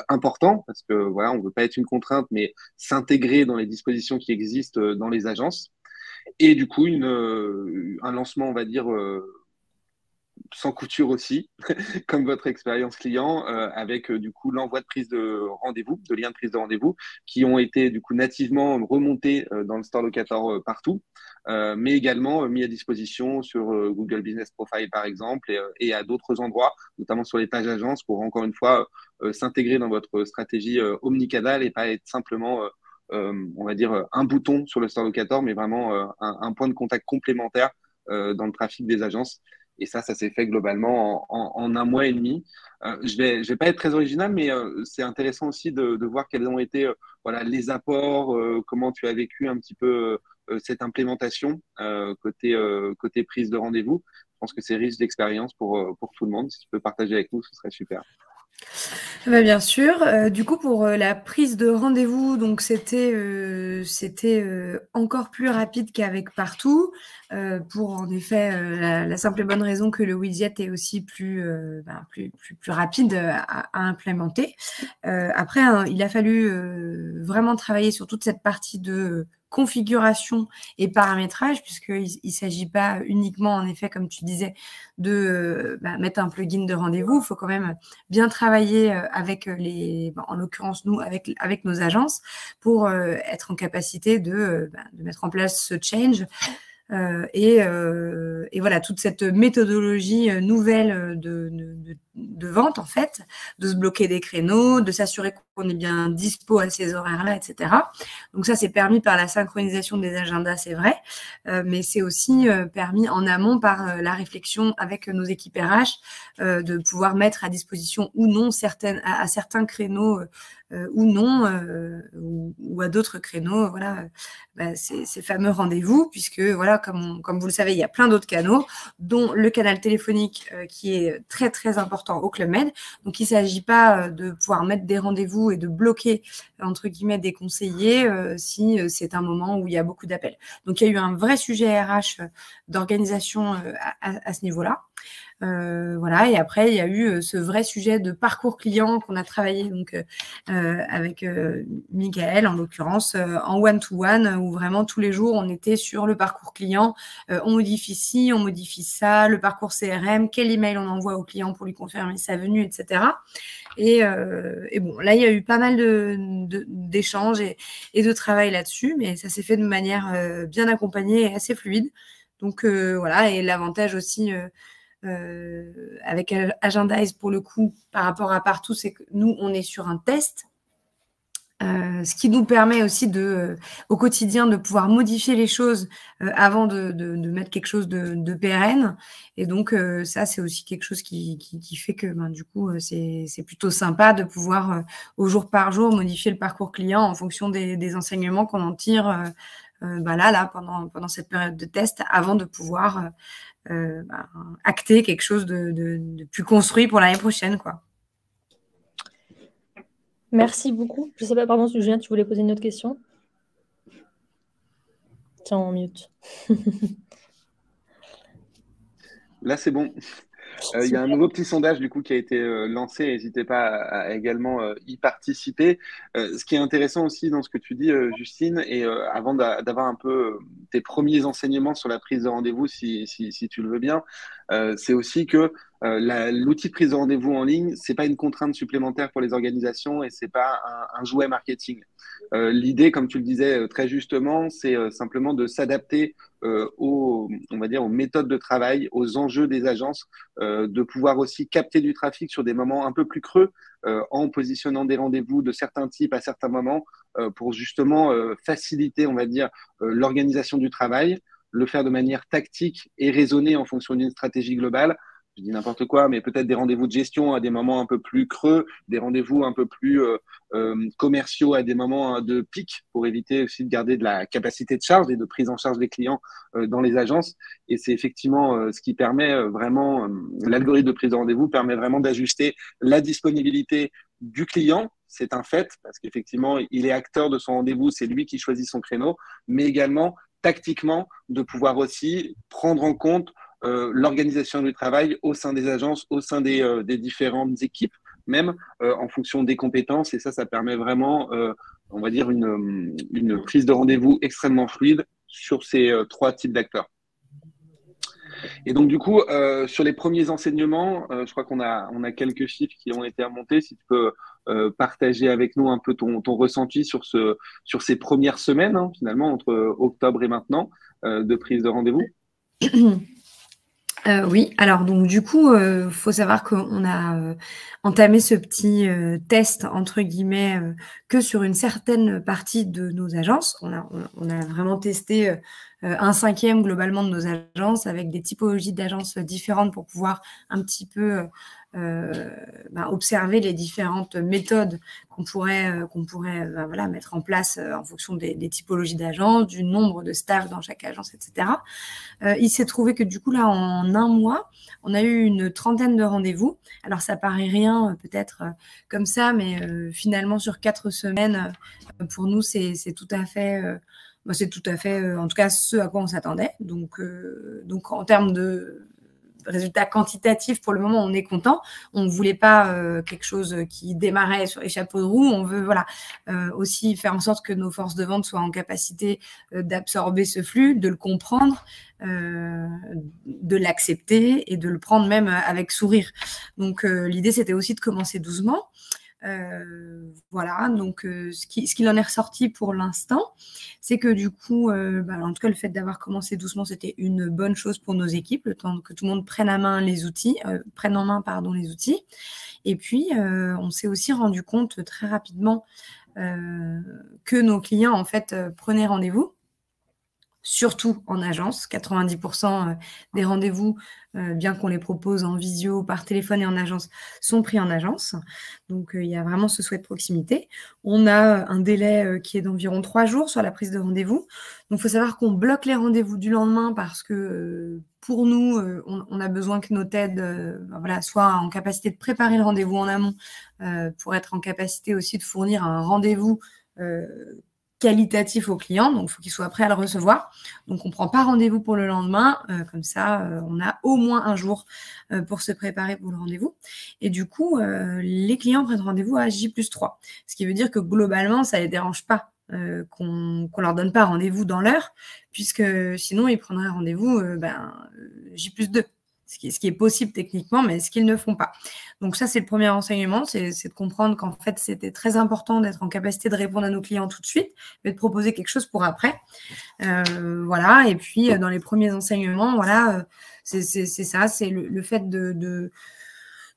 [SPEAKER 3] important parce que voilà, on ne veut pas être une contrainte, mais s'intégrer dans les dispositions qui existent dans les agences. Et du coup, un lancement, on va dire, sans couture aussi, comme votre expérience client, avec du coup l'envoi de prise de rendez-vous, de liens de prise de rendez-vous, qui ont été du coup nativement remontés dans le store locator partout, mais également mis à disposition sur Google Business Profile par exemple, et à d'autres endroits, notamment sur les pages agences, pour encore une fois s'intégrer dans votre stratégie omnicanal et pas être simplement on va dire un bouton sur le store locator, mais vraiment un point de contact complémentaire dans le trafic des agences. Et ça s'est fait globalement en un mois et demi. Je vais pas être très original, mais c'est intéressant aussi de voir quels ont été voilà, les apports, comment tu as vécu un petit peu cette implémentation côté prise de rendez-vous. Je pense que c'est riche d'expérience pour tout le monde. Si tu peux partager avec nous, ce serait super.
[SPEAKER 2] Bien sûr. Du coup, pour la prise de rendez-vous, donc c'était encore plus rapide qu'avec Partout, pour en effet la simple et bonne raison que le widget est aussi plus rapide à implémenter. Après, hein, il a fallu vraiment travailler sur toute cette partie de configuration et paramétrage, puisqu'il ne s'agit pas uniquement, en effet, comme tu disais, de mettre un plugin de rendez-vous. Il faut quand même bien travailler avec en l'occurrence nous, avec nos agences, pour être en capacité de mettre en place ce change. Et voilà, toute cette méthodologie nouvelle de vente, en fait, de se bloquer des créneaux, de s'assurer qu'on est bien dispo à ces horaires-là, etc. Donc ça, c'est permis par la synchronisation des agendas, c'est vrai, mais c'est aussi permis en amont par la réflexion avec nos équipes RH, de pouvoir mettre à disposition ou non à certains créneaux ou non, ou à d'autres créneaux, voilà, ces fameux rendez-vous, puisque voilà, comme vous le savez, il y a plein d'autres canaux, dont le canal téléphonique qui est très très important au Club Med. Donc il ne s'agit pas de pouvoir mettre des rendez-vous et de bloquer entre guillemets des conseillers si c'est un moment où il y a beaucoup d'appels. Donc il y a eu un vrai sujet RH d'organisation à ce niveau-là. Voilà, et après il y a eu ce vrai sujet de parcours client qu'on a travaillé donc avec Michael en l'occurrence en one-to-one, où vraiment tous les jours on était sur le parcours client, on modifie ci, on modifie ça, le parcours CRM, quel email on envoie au client pour lui confirmer sa venue, etc. Et bon, là il y a eu pas mal d'échanges et de travail là-dessus, mais ça s'est fait de manière bien accompagnée et assez fluide. Donc voilà, et l'avantage aussi avec Agendize pour le coup par rapport à Partout, c'est que nous on est sur un test, ce qui nous permet aussi au quotidien de pouvoir modifier les choses avant de mettre quelque chose de pérenne. Et donc ça c'est aussi quelque chose qui fait que du coup c'est plutôt sympa de pouvoir au jour par jour modifier le parcours client en fonction des enseignements qu'on en tire là pendant cette période de test, avant de pouvoir acter quelque chose de plus construit pour l'année prochaine, quoi.
[SPEAKER 1] Merci beaucoup. Je ne sais pas, pardon, Julien, tu voulais poser une autre question? Tiens, en mute.
[SPEAKER 3] Là, c'est bon. Il y a un nouveau petit sondage du coup qui a été lancé. N'hésitez pas à également y participer. Ce qui est intéressant aussi dans ce que tu dis, Justine, et avant d'avoir un peu tes premiers enseignements sur la prise de rendez-vous, si tu le veux bien, c'est aussi que l'outil de prise de rendez-vous en ligne, c'est pas une contrainte supplémentaire pour les organisations et c'est pas un jouet marketing. L'idée, comme tu le disais très justement, c'est simplement de s'adapter on va dire, aux méthodes de travail, aux enjeux des agences, de pouvoir aussi capter du trafic sur des moments un peu plus creux, en positionnant des rendez-vous de certains types à certains moments, pour justement faciliter, on va dire, l'organisation du travail, le faire de manière tactique et raisonnée en fonction d'une stratégie globale. Je dis n'importe quoi, mais peut-être des rendez-vous de gestion à des moments un peu plus creux, des rendez-vous un peu plus commerciaux à des moments de pic, pour éviter aussi de garder de la capacité de charge et de prise en charge des clients dans les agences. Et c'est effectivement ce qui permet vraiment, l'algorithme de prise de rendez-vous permet vraiment d'ajuster la disponibilité du client. C'est un fait, parce qu'effectivement, il est acteur de son rendez-vous, c'est lui qui choisit son créneau, mais également tactiquement de pouvoir aussi prendre en compte l'organisation du travail au sein des agences, au sein des différentes équipes, même en fonction des compétences. Et ça permet vraiment, on va dire, une prise de rendez-vous extrêmement fluide sur ces trois types d'acteurs. Et donc, du coup, sur les premiers enseignements, je crois qu'on a quelques chiffres qui ont été remontés. Si tu peux partager avec nous un peu ton ressenti sur ces premières semaines, hein, finalement, entre octobre et maintenant, de prise de rendez-vous.
[SPEAKER 2] Oui, alors donc du coup, faut savoir qu'on a entamé ce petit test entre guillemets que sur une certaine partie de nos agences. On a vraiment testé un cinquième globalement de nos agences avec des typologies d'agences différentes pour pouvoir un petit peu observer les différentes méthodes qu'on pourrait voilà, mettre en place en fonction des typologies d'agences, du nombre de staff dans chaque agence, etc. Il s'est trouvé que du coup, là, en un mois, on a eu une trentaine de rendez-vous. Alors, ça paraît rien peut-être comme ça, mais finalement, sur 4 semaines, pour nous, c'est tout à fait... c'est tout à fait, en tout cas, ce à quoi on s'attendait. Donc, en termes de résultats quantitatifs, pour le moment, on est content. On ne voulait pas quelque chose qui démarrait sur les chapeaux de roue. On veut aussi faire en sorte que nos forces de vente soient en capacité d'absorber ce flux, de le comprendre, de l'accepter et de le prendre même avec sourire. Donc, l'idée, c'était aussi de commencer doucement. Voilà, donc ce qu'il en est ressorti pour l'instant, c'est que du coup, en tout cas, le fait d'avoir commencé doucement, c'était une bonne chose pour nos équipes, le temps que tout le monde prenne en main les outils. Et puis, on s'est aussi rendu compte très rapidement que nos clients, en fait, prenaient rendez-vous, surtout en agence. 90% des rendez-vous, bien qu'on les propose en visio, par téléphone et en agence, sont pris en agence. Donc, il y a vraiment ce souhait de proximité. On a un délai qui est d'environ 3 jours sur la prise de rendez-vous. Donc, il faut savoir qu'on bloque les rendez-vous du lendemain parce que pour nous, on a besoin que nos TED soient en capacité de préparer le rendez-vous en amont pour être en capacité aussi de fournir un rendez-vous qualitatif au client, donc il faut qu'il soit prêt à le recevoir. Donc, on ne prend pas rendez-vous pour le lendemain. Comme ça, on a au moins un jour pour se préparer pour le rendez-vous. Et du coup, les clients prennent rendez-vous à J+3. Ce qui veut dire que globalement, ça ne les dérange pas qu'on ne leur donne pas rendez-vous dans l'heure, puisque sinon, ils prendraient rendez-vous J+2. Ce qui est possible techniquement, mais ce qu'ils ne font pas. Donc ça, c'est le premier enseignement, c'est de comprendre qu'en fait, c'était très important d'être en capacité de répondre à nos clients tout de suite, mais de proposer quelque chose pour après. Voilà, et puis dans les premiers enseignements, voilà, c'est ça, c'est le fait de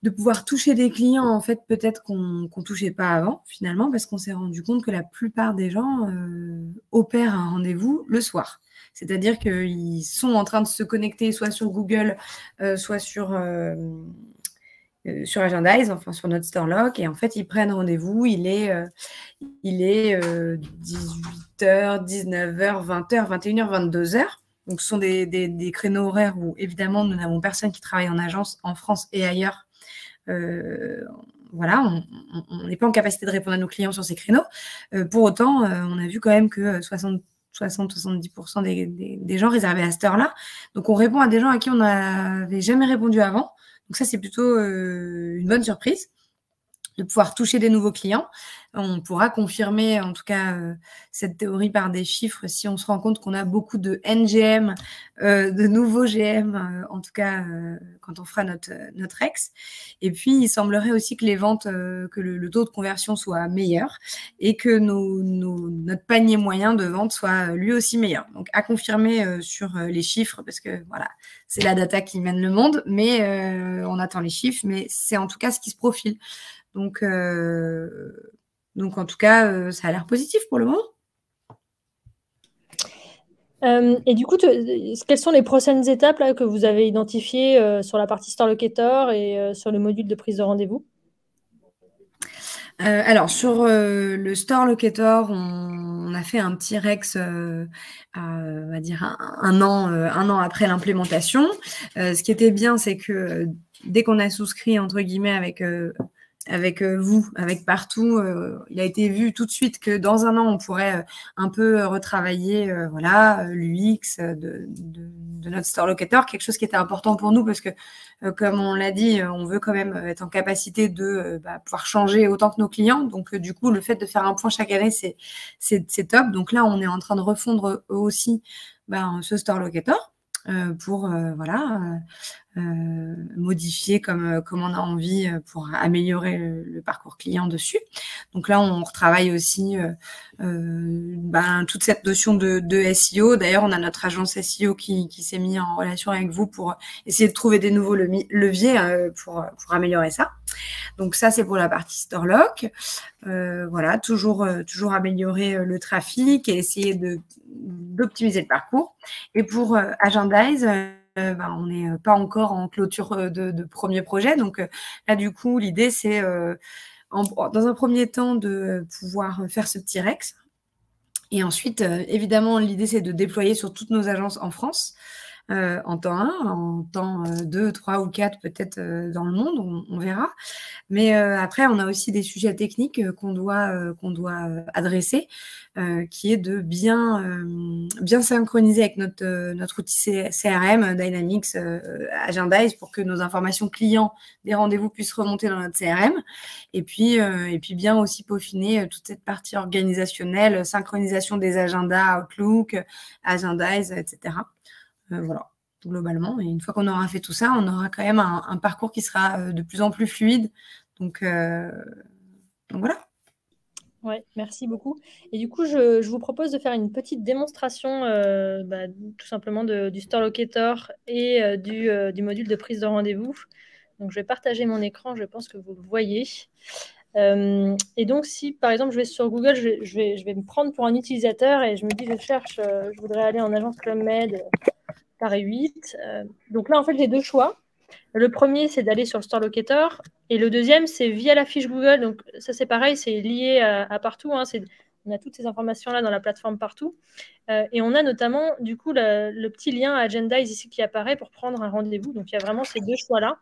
[SPEAKER 2] pouvoir toucher des clients, en fait, peut-être qu'on touchait pas avant, finalement, parce qu'on s'est rendu compte que la plupart des gens opèrent un rendez-vous le soir. C'est-à-dire qu'ils sont en train de se connecter soit sur Google, soit sur Agendize, enfin sur notre store lock, et en fait, ils prennent rendez-vous. Il est 18h, 19h, 20h, 21h, 22h. Donc, ce sont des créneaux horaires où, évidemment, nous n'avons personne qui travaille en agence en France et ailleurs. Voilà, on n'est pas en capacité de répondre à nos clients sur ces créneaux. Pour autant, on a vu quand même que 60-70% des gens réservaient à cette heure-là. Donc, on répond à des gens à qui on n'avait jamais répondu avant. Donc, ça, c'est plutôt une bonne surprise de pouvoir toucher des nouveaux clients. On pourra confirmer, en tout cas, cette théorie par des chiffres si on se rend compte qu'on a beaucoup de NGM, de nouveaux GM, en tout cas, quand on fera notre ex. Et puis, il semblerait aussi que les ventes, que le taux de conversion soit meilleur et que notre panier moyen de vente soit lui aussi meilleur. Donc, à confirmer sur les chiffres, parce que, voilà, c'est la data qui mène le monde, mais on attend les chiffres, mais c'est en tout cas ce qui se profile. Donc, en tout cas, ça a l'air positif pour le moment.
[SPEAKER 1] Et du coup, quelles sont les prochaines étapes là, que vous avez identifiées sur la partie Store Locator et sur le module de prise de rendez-vous?
[SPEAKER 2] Alors, sur le Store Locator, on a fait un petit Rex, on va dire un an après l'implémentation. Ce qui était bien, c'est que dès qu'on a souscrit, entre guillemets, avec vous, avec partout, il a été vu tout de suite que dans un an, on pourrait un peu retravailler l'UX de notre Store Locator, quelque chose qui était important pour nous parce que, comme on l'a dit, on veut quand même être en capacité de pouvoir changer autant que nos clients. Donc, du coup, le fait de faire un point chaque année, c'est top. Donc là, on est en train de refondre aussi ce Store Locator pour modifier comme on a envie pour améliorer le parcours client dessus. Donc là, on retravaille aussi toute cette notion de SEO. D'ailleurs, on a notre agence SEO qui s'est mis en relation avec vous pour essayer de trouver des nouveaux leviers pour améliorer ça. Donc ça, c'est pour la partie Storelock. Voilà, toujours améliorer le trafic et essayer d'optimiser le parcours. Et pour Agendize, on n'est pas encore en clôture de premier projet. Donc là, du coup, l'idée, c'est dans un premier temps de pouvoir faire ce petit Rex. Et ensuite, évidemment, l'idée, c'est de déployer sur toutes nos agences en France. En temps 1, en temps 2, 3 ou 4 peut-être dans le monde, on verra. Mais après, on a aussi des sujets techniques qu'on doit adresser, qui est de bien synchroniser avec notre outil CRM, Dynamics, Agendize, pour que nos informations clients des rendez-vous puissent remonter dans notre CRM. Et puis bien aussi peaufiner toute cette partie organisationnelle, synchronisation des agendas Outlook, Agendize, etc. Voilà, globalement. Et une fois qu'on aura fait tout ça, on aura quand même un parcours qui sera de plus en plus fluide. Donc voilà.
[SPEAKER 1] Ouais, merci beaucoup. Et du coup, je vous propose de faire une petite démonstration tout simplement du Store Locator et du module de prise de rendez-vous. Donc, je vais partager mon écran, je pense que vous le voyez. Et donc, si par exemple, je vais sur Google, je vais me prendre pour un utilisateur et je me dis, je voudrais aller en agence Club Med Paris 8. Donc là, en fait, j'ai deux choix. Le premier, c'est d'aller sur le Store Locator. Et le deuxième, c'est via la fiche Google. Donc ça, c'est pareil, c'est lié à partout. On a toutes ces informations-là dans la plateforme partout. Et on a notamment, du coup, le petit lien Agendize ici qui apparaît pour prendre un rendez-vous. Donc il y a vraiment ces deux choix-là.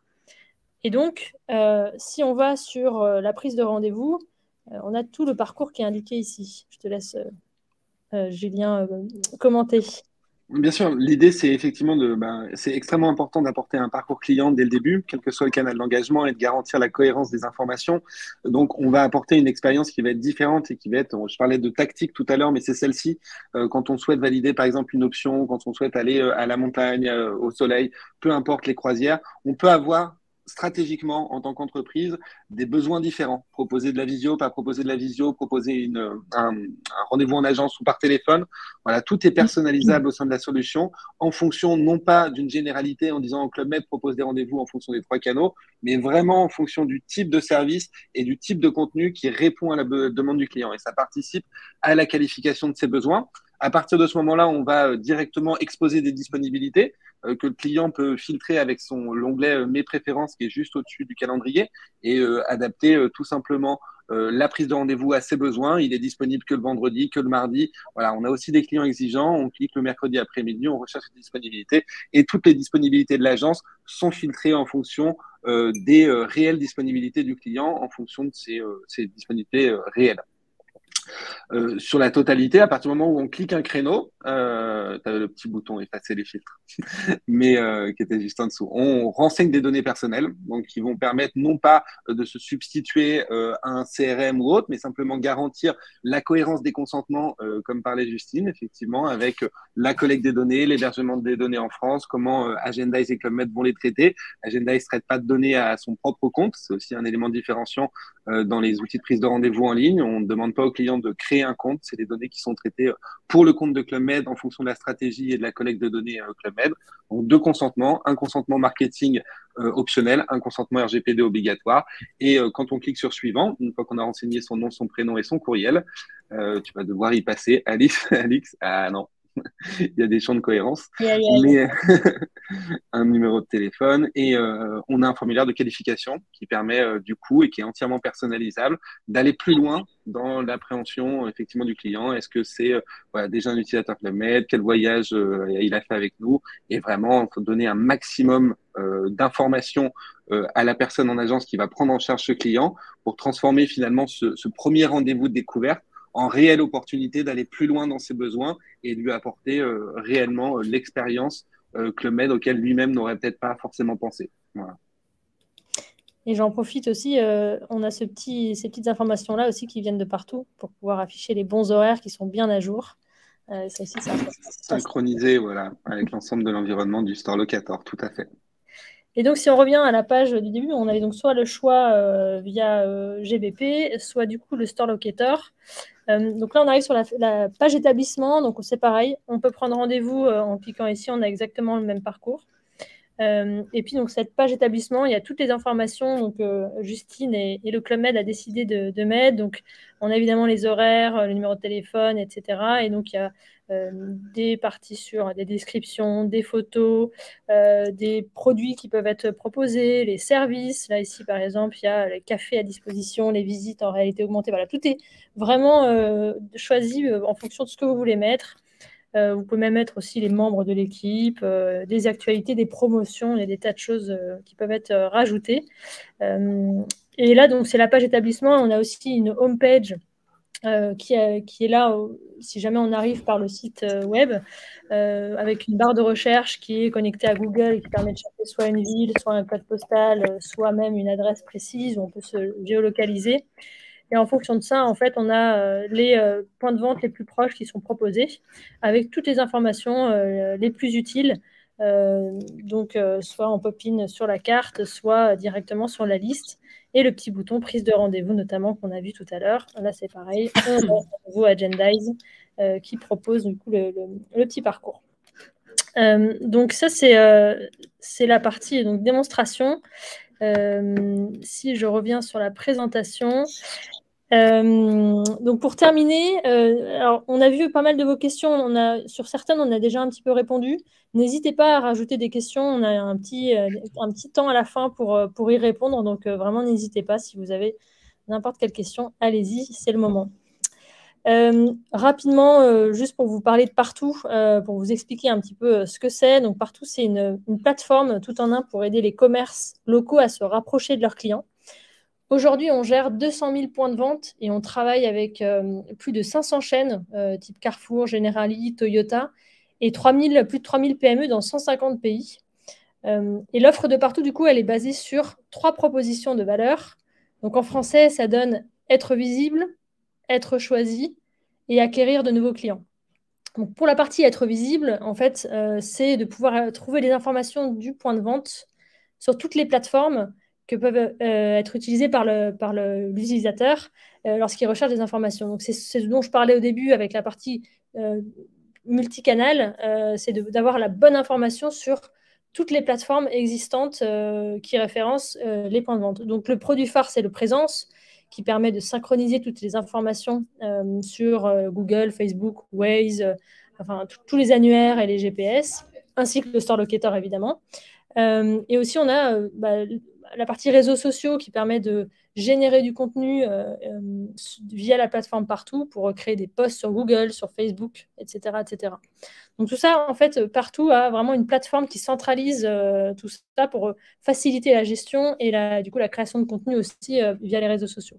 [SPEAKER 1] Et donc, si on va sur la prise de rendez-vous, on a tout le parcours qui est indiqué ici. Je te laisse, Julien, commenter.
[SPEAKER 3] Bien sûr, l'idée, c'est effectivement c'est extrêmement important d'apporter un parcours client dès le début, quel que soit le canal d'engagement, et de garantir la cohérence des informations. Donc, on va apporter une expérience qui va être différente et qui va être, je parlais de tactique tout à l'heure, mais c'est celle-ci. Quand on souhaite valider, par exemple, une option, quand on souhaite aller à la montagne, au soleil, peu importe les croisières, on peut avoir stratégiquement, en tant qu'entreprise, des besoins différents. Proposer de la visio, pas proposer de la visio, proposer un rendez-vous en agence ou par téléphone. Voilà, tout est personnalisable au sein de la solution en fonction non pas d'une généralité en disant Club Med propose des rendez-vous en fonction des 3 canaux, mais vraiment en fonction du type de service et du type de contenu qui répond à la demande du client. Et ça participe à la qualification de ses besoins. À partir de ce moment-là, on va directement exposer des disponibilités que le client peut filtrer avec l'onglet Mes préférences qui est juste au-dessus du calendrier et adapter tout simplement la prise de rendez-vous à ses besoins. Il est disponible que le vendredi, que le mardi. Voilà, on a aussi des clients exigeants. On clique le mercredi après-midi, on recherche les disponibilités et toutes les disponibilités de l'agence sont filtrées en fonction des réelles disponibilités du client, en fonction de ses disponibilités réelles. Sur la totalité, à partir du moment où on clique un créneau, tu as le petit bouton effacer les filtres, mais qui était juste en dessous. On renseigne des données personnelles, donc qui vont permettre non pas de se substituer à un CRM ou autre, mais simplement garantir la cohérence des consentements, comme parlait Justine, effectivement, avec la collecte des données, l'hébergement des données en France, comment Agendize et Club Med vont les traiter. Agendize ne traite pas de données à son propre compte, c'est aussi un élément différenciant dans les outils de prise de rendez-vous en ligne. On ne demande pas aux clients de créer un compte, c'est des données qui sont traitées pour le compte de Club Med en fonction de la stratégie et de la collecte de données Club Med. Donc 2 consentements, un consentement marketing optionnel, un consentement RGPD obligatoire. Et quand on clique sur suivant, une fois qu'on a renseigné son nom, son prénom et son courriel, tu vas devoir y passer. Alix, ah non, il y a des champs de cohérence, mais un numéro de téléphone et on a un formulaire de qualification qui permet du coup et qui est entièrement personnalisable d'aller plus loin dans l'appréhension effectivement du client. Est-ce que c'est déjà un utilisateur Club Med, quel voyage il a fait avec nous, et vraiment il faut donner un maximum d'informations à la personne en agence qui va prendre en charge ce client pour transformer finalement ce premier rendez-vous de découverte en réelle opportunité d'aller plus loin dans ses besoins et de lui apporter réellement l'expérience Club Med auquel lui-même n'aurait peut-être pas forcément pensé. Voilà.
[SPEAKER 1] Et j'en profite aussi, on a ces petites informations-là aussi qui viennent de partout pour pouvoir afficher les bons horaires qui sont bien à jour. Ça aussi,
[SPEAKER 3] synchronisé, voilà, avec l'ensemble de l'environnement du Store Locator, tout à fait.
[SPEAKER 1] Et donc, si on revient à la page du début, on avait donc soit le choix via GBP, soit du coup le store locator. Donc là, on arrive sur la page établissement. Donc, c'est pareil, on peut prendre rendez-vous en cliquant ici. On a exactement le même parcours. Et puis, donc, cette page établissement, il y a toutes les informations. Donc, Justine et le Club Med a décidé de mettre. Donc, on a évidemment les horaires, le numéro de téléphone, etc. Et donc, il y a des parties sur des descriptions, des photos, des produits qui peuvent être proposés, les services. Là, ici, par exemple, il y a les cafés à disposition, les visites en réalité augmentée. Voilà, tout est vraiment choisi en fonction de ce que vous voulez mettre. Vous pouvez même mettre aussi les membres de l'équipe, des actualités, des promotions. Il y a des tas de choses qui peuvent être rajoutées. Et là, donc, c'est la page établissement. On a aussi une home page qui est là si jamais on arrive par le site web, avec une barre de recherche qui est connectée à Google et qui permet de chercher soit une ville, soit un code postal, soit même une adresse précise où on peut se géolocaliser. Et en fonction de ça, en fait, on a les points de vente les plus proches qui sont proposés, avec toutes les informations les plus utiles, donc soit en pop-in sur la carte, soit directement sur la liste. Et le petit bouton prise de rendez-vous, notamment, qu'on a vu tout à l'heure. Là, c'est pareil, on a rendez-vous Agendize qui propose du coup le petit parcours. Donc ça, c'est la partie donc, démonstration. Si je reviens sur la présentation, donc pour terminer, alors on a vu pas mal de vos questions, sur certaines on a déjà un petit peu répondu. N'hésitez pas à rajouter des questions, on a un petit temps à la fin pour y répondre, donc vraiment n'hésitez pas, si vous avez n'importe quelle question, allez-y, c'est le moment. Rapidement, juste pour vous parler de Partout, pour vous expliquer un petit peu ce que c'est. Donc Partout, c'est une plateforme tout en un pour aider les commerces locaux à se rapprocher de leurs clients. Aujourd'hui, on gère 200 000 points de vente et on travaille avec plus de 500 chaînes, type Carrefour, Generali, Toyota, et plus de 3000 PME dans 150 pays. Et l'offre de Partout, du coup, elle est basée sur 3 propositions de valeur. Donc en français, ça donne être visible, être choisi et acquérir de nouveaux clients. Donc pour la partie être visible, en fait, c'est de pouvoir trouver les informations du point de vente sur toutes les plateformes que peuvent être utilisées par l'utilisateur lorsqu'il recherche des informations. Donc c'est ce dont je parlais au début avec la partie multicanal, c'est d'avoir la bonne information sur toutes les plateformes existantes qui référencent les points de vente. Donc le produit phare, c'est le présence, qui permet de synchroniser toutes les informations sur Google, Facebook, Waze, enfin tous les annuaires et les GPS, ainsi que le store locator évidemment. Et aussi on a la partie réseaux sociaux qui permet de générer du contenu via la plateforme Partout pour créer des posts sur Google, sur Facebook, etc., etc. Donc tout ça, en fait, Partout a vraiment une plateforme qui centralise tout ça pour faciliter la gestion et du coup la création de contenu aussi via les réseaux sociaux.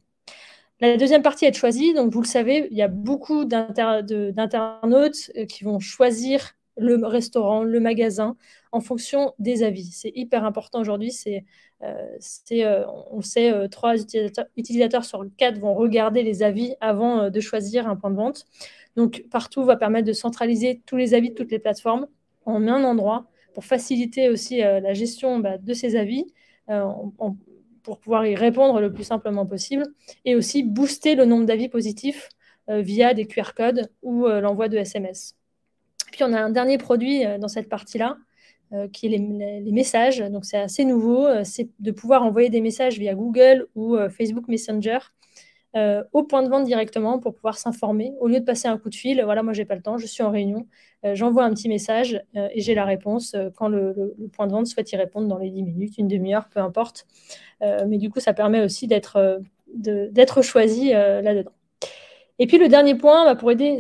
[SPEAKER 1] La deuxième partie est choisie. Donc vous le savez, il y a beaucoup d'internautes qui vont choisir le restaurant, le magasin, en fonction des avis. C'est hyper important aujourd'hui. On sait, 3 utilisateurs sur 4 vont regarder les avis avant de choisir un point de vente. Donc, Partout va permettre de centraliser tous les avis de toutes les plateformes en un endroit pour faciliter aussi la gestion de ces avis pour pouvoir y répondre le plus simplement possible et aussi booster le nombre d'avis positifs via des QR codes ou l'envoi de SMS. Puis on a un dernier produit dans cette partie-là, qui est les messages. Donc c'est assez nouveau, c'est de pouvoir envoyer des messages via Google ou Facebook Messenger au point de vente directement pour pouvoir s'informer. Au lieu de passer un coup de fil, voilà, moi j'ai pas le temps, je suis en réunion, j'envoie un petit message et j'ai la réponse quand le point de vente souhaite y répondre dans les 10 minutes, une demi-heure, peu importe. Mais du coup, ça permet aussi d'être choisi là-dedans. Et puis le dernier point, pour aider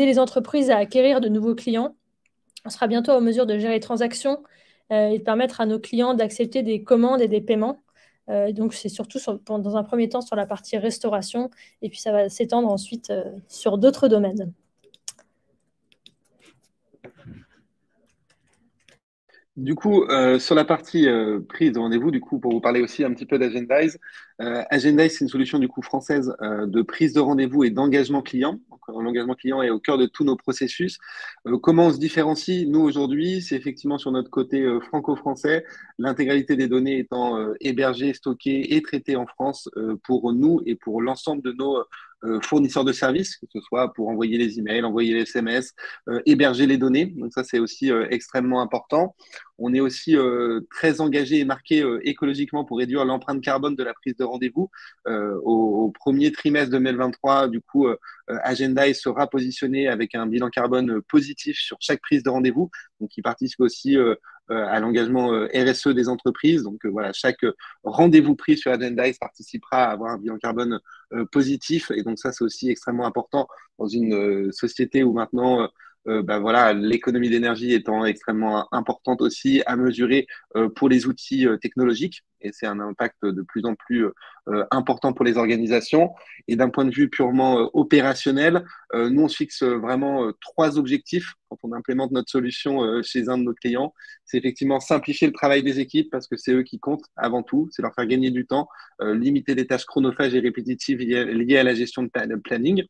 [SPEAKER 1] les entreprises à acquérir de nouveaux clients. On sera bientôt en mesure de gérer les transactions et de permettre à nos clients d'accepter des commandes et des paiements. Donc, c'est surtout dans un premier temps sur la partie restauration et puis ça va s'étendre ensuite sur d'autres domaines.
[SPEAKER 3] Du coup, sur la partie prise de rendez-vous, du coup, pour vous parler aussi un petit peu d'Agendize, Agendize, c'est une solution du coup française de prise de rendez-vous et d'engagement client. Donc, l'engagement client est au cœur de tous nos processus. Comment on se différencie, nous, aujourd'hui, c'est effectivement sur notre côté franco-français, l'intégralité des données étant hébergée, stockée et traitée en France pour nous et pour l'ensemble de nos fournisseurs de services, que ce soit pour envoyer les emails, envoyer les SMS, héberger les données. Donc ça, c'est aussi extrêmement important. On est aussi très engagé et marqué écologiquement pour réduire l'empreinte carbone de la prise de rendez-vous. Au premier trimestre 2023, du coup, Agendize sera positionné avec un bilan carbone positif sur chaque prise de rendez-vous. Donc, il participe aussi à l'engagement RSE des entreprises. Donc, voilà, chaque rendez-vous pris sur Agendize participera à avoir un bilan carbone positif. Et donc, ça, c'est aussi extrêmement important dans une société où maintenant bah voilà, l'économie d'énergie étant extrêmement importante aussi à mesurer pour les outils technologiques. Et c'est un impact de plus en plus important pour les organisations. Et d'un point de vue purement opérationnel, nous, on se fixe vraiment trois objectifs quand on implémente notre solution chez un de nos clients. C'est effectivement simplifier le travail des équipes parce que c'est eux qui comptent avant tout. C'est leur faire gagner du temps, limiter les tâches chronophages et répétitives liées à la gestion de planning,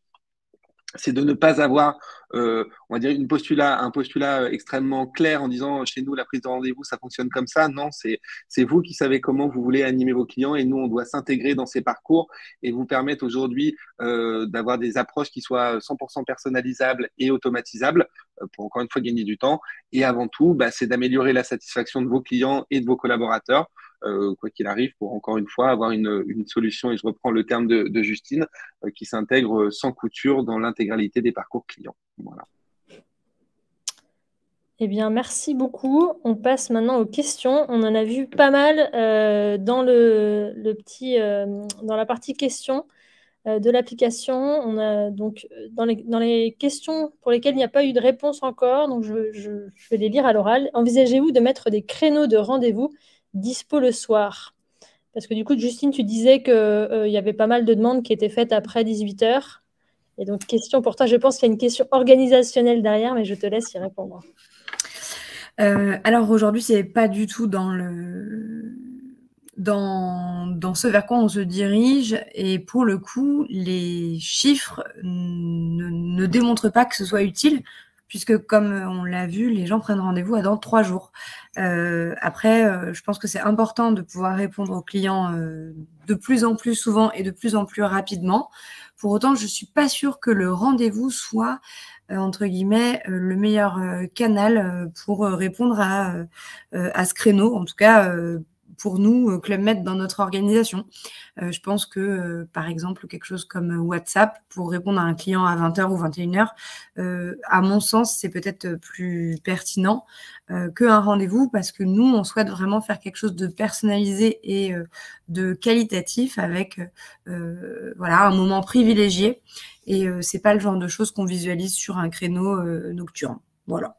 [SPEAKER 3] c'est de ne pas avoir, on va dire, un postulat extrêmement clair en disant chez nous la prise de rendez-vous ça fonctionne comme ça. Non, c'est vous qui savez comment vous voulez animer vos clients et nous on doit s'intégrer dans ces parcours et vous permettre aujourd'hui d'avoir des approches qui soient 100% personnalisables et automatisables pour encore une fois gagner du temps. Et avant tout, bah, c'est d'améliorer la satisfaction de vos clients et de vos collaborateurs. Quoi qu'il arrive, pour encore une fois avoir une solution, et je reprends le terme de Justine, qui s'intègre sans couture dans l'intégralité des parcours clients. Voilà.
[SPEAKER 1] Eh bien, merci beaucoup. On passe maintenant aux questions. On en a vu pas mal dans dans la partie questions de l'application. On a donc dans les questions pour lesquelles il n'y a pas eu de réponse encore, donc je vais les lire à l'oral. Envisagez-vous de mettre des créneaux de rendez-vous dispo le soir? Parce que du coup, Justine, tu disais qu'il y avait pas mal de demandes qui étaient faites après 18 heures. Et donc, question pour toi, je pense qu'il y a une question organisationnelle derrière, mais je te laisse y répondre.
[SPEAKER 2] Alors aujourd'hui, c'est pas du tout dans ce vers quoi on se dirige, et pour le coup, les chiffres ne démontrent pas que ce soit utile, puisque comme on l'a vu, les gens prennent rendez-vous à dans 3 jours. Après, je pense que c'est important de pouvoir répondre aux clients de plus en plus souvent et de plus en plus rapidement. Pour autant, je suis pas sûre que le rendez-vous soit entre guillemets le meilleur canal pour répondre à ce créneau, en tout cas pour nous, Club Med, dans notre organisation. Je pense que, par exemple, quelque chose comme WhatsApp, pour répondre à un client à 20h ou 21h, à mon sens, c'est peut-être plus pertinent qu'un rendez-vous, parce que nous, on souhaite vraiment faire quelque chose de personnalisé et de qualitatif avec voilà, un moment privilégié. Et c'est pas le genre de choses qu'on visualise sur un créneau nocturne. Voilà.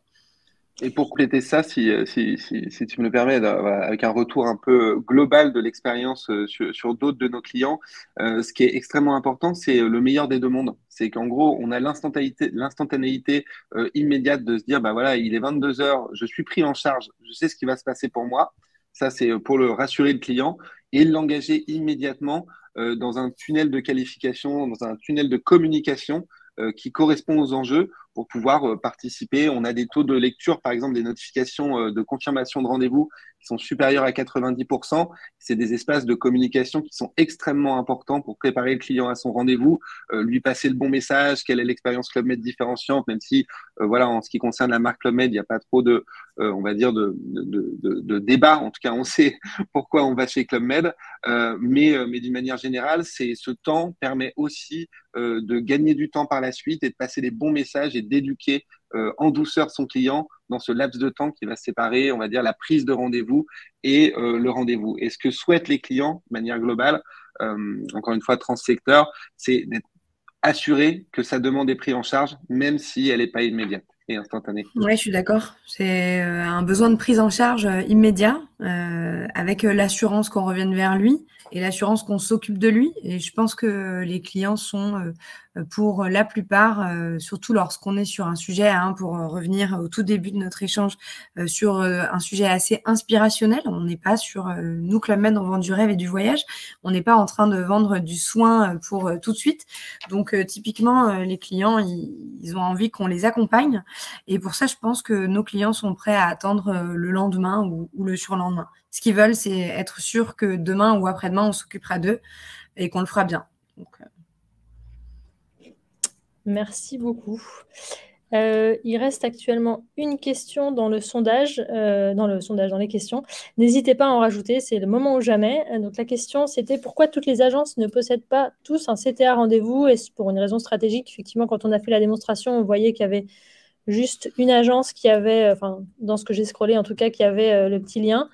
[SPEAKER 3] Et pour compléter ça, si tu me le permets, avec un retour un peu global de l'expérience sur d'autres de nos clients, ce qui est extrêmement important, c'est le meilleur des deux mondes. C'est qu'en gros, on a l'instantanéité immédiate de se dire, bah voilà, il est 22 heures, je suis pris en charge, je sais ce qui va se passer pour moi. Ça, c'est pour le rassurer le client et l'engager immédiatement dans un tunnel de qualification, dans un tunnel de communication qui correspond aux enjeux pour pouvoir participer. On a des taux de lecture, par exemple, des notifications de confirmation de rendez-vous qui sont supérieurs à 90%. C'est des espaces de communication qui sont extrêmement importants pour préparer le client à son rendez-vous, lui passer le bon message, quelle est l'expérience Club Med différenciante, même si, voilà, en ce qui concerne la marque Club Med, il n'y a pas trop on va dire, de débat. En tout cas, on sait pourquoi on va chez Club Med. Mais d'une manière générale, ce temps permet aussi de gagner du temps par la suite et de passer les bons messages et d'éduquer en douceur son client dans ce laps de temps qui va séparer, on va dire, la prise de rendez-vous et le rendez-vous. Et ce que souhaitent les clients, de manière globale, encore une fois, transsecteur, c'est d'être assuré que sa demande est prise en charge, même si elle n'est pas immédiate et instantanée.
[SPEAKER 2] Oui, je suis d'accord. C'est un besoin de prise en charge immédiat, avec l'assurance qu'on revienne vers lui et l'assurance qu'on s'occupe de lui. Et je pense que les clients sont, pour la plupart, surtout lorsqu'on est sur un sujet, pour revenir au tout début de notre échange, sur un sujet assez inspirationnel. On n'est pas sur, nous, Club Med, on vend du rêve et du voyage. On n'est pas en train de vendre du soin pour tout de suite. Donc, typiquement, les clients, ils ont envie qu'on les accompagne. Et pour ça, je pense que nos clients sont prêts à attendre le lendemain ou le surlendemain. Ce qu'ils veulent, c'est être sûr que demain ou après-demain, on s'occupera d'eux et qu'on le fera bien. Donc,
[SPEAKER 1] Merci beaucoup. Il reste actuellement une question dans le sondage, dans les questions. N'hésitez pas à en rajouter, c'est le moment ou jamais. Donc la question, c'était pourquoi toutes les agences ne possèdent pas tous un CTA rendez-vous? Et pour une raison stratégique, effectivement, quand on a fait la démonstration, on voyait qu'il y avait juste une agence qui avait, dans ce que j'ai scrollé en tout cas, qui avait le petit lien.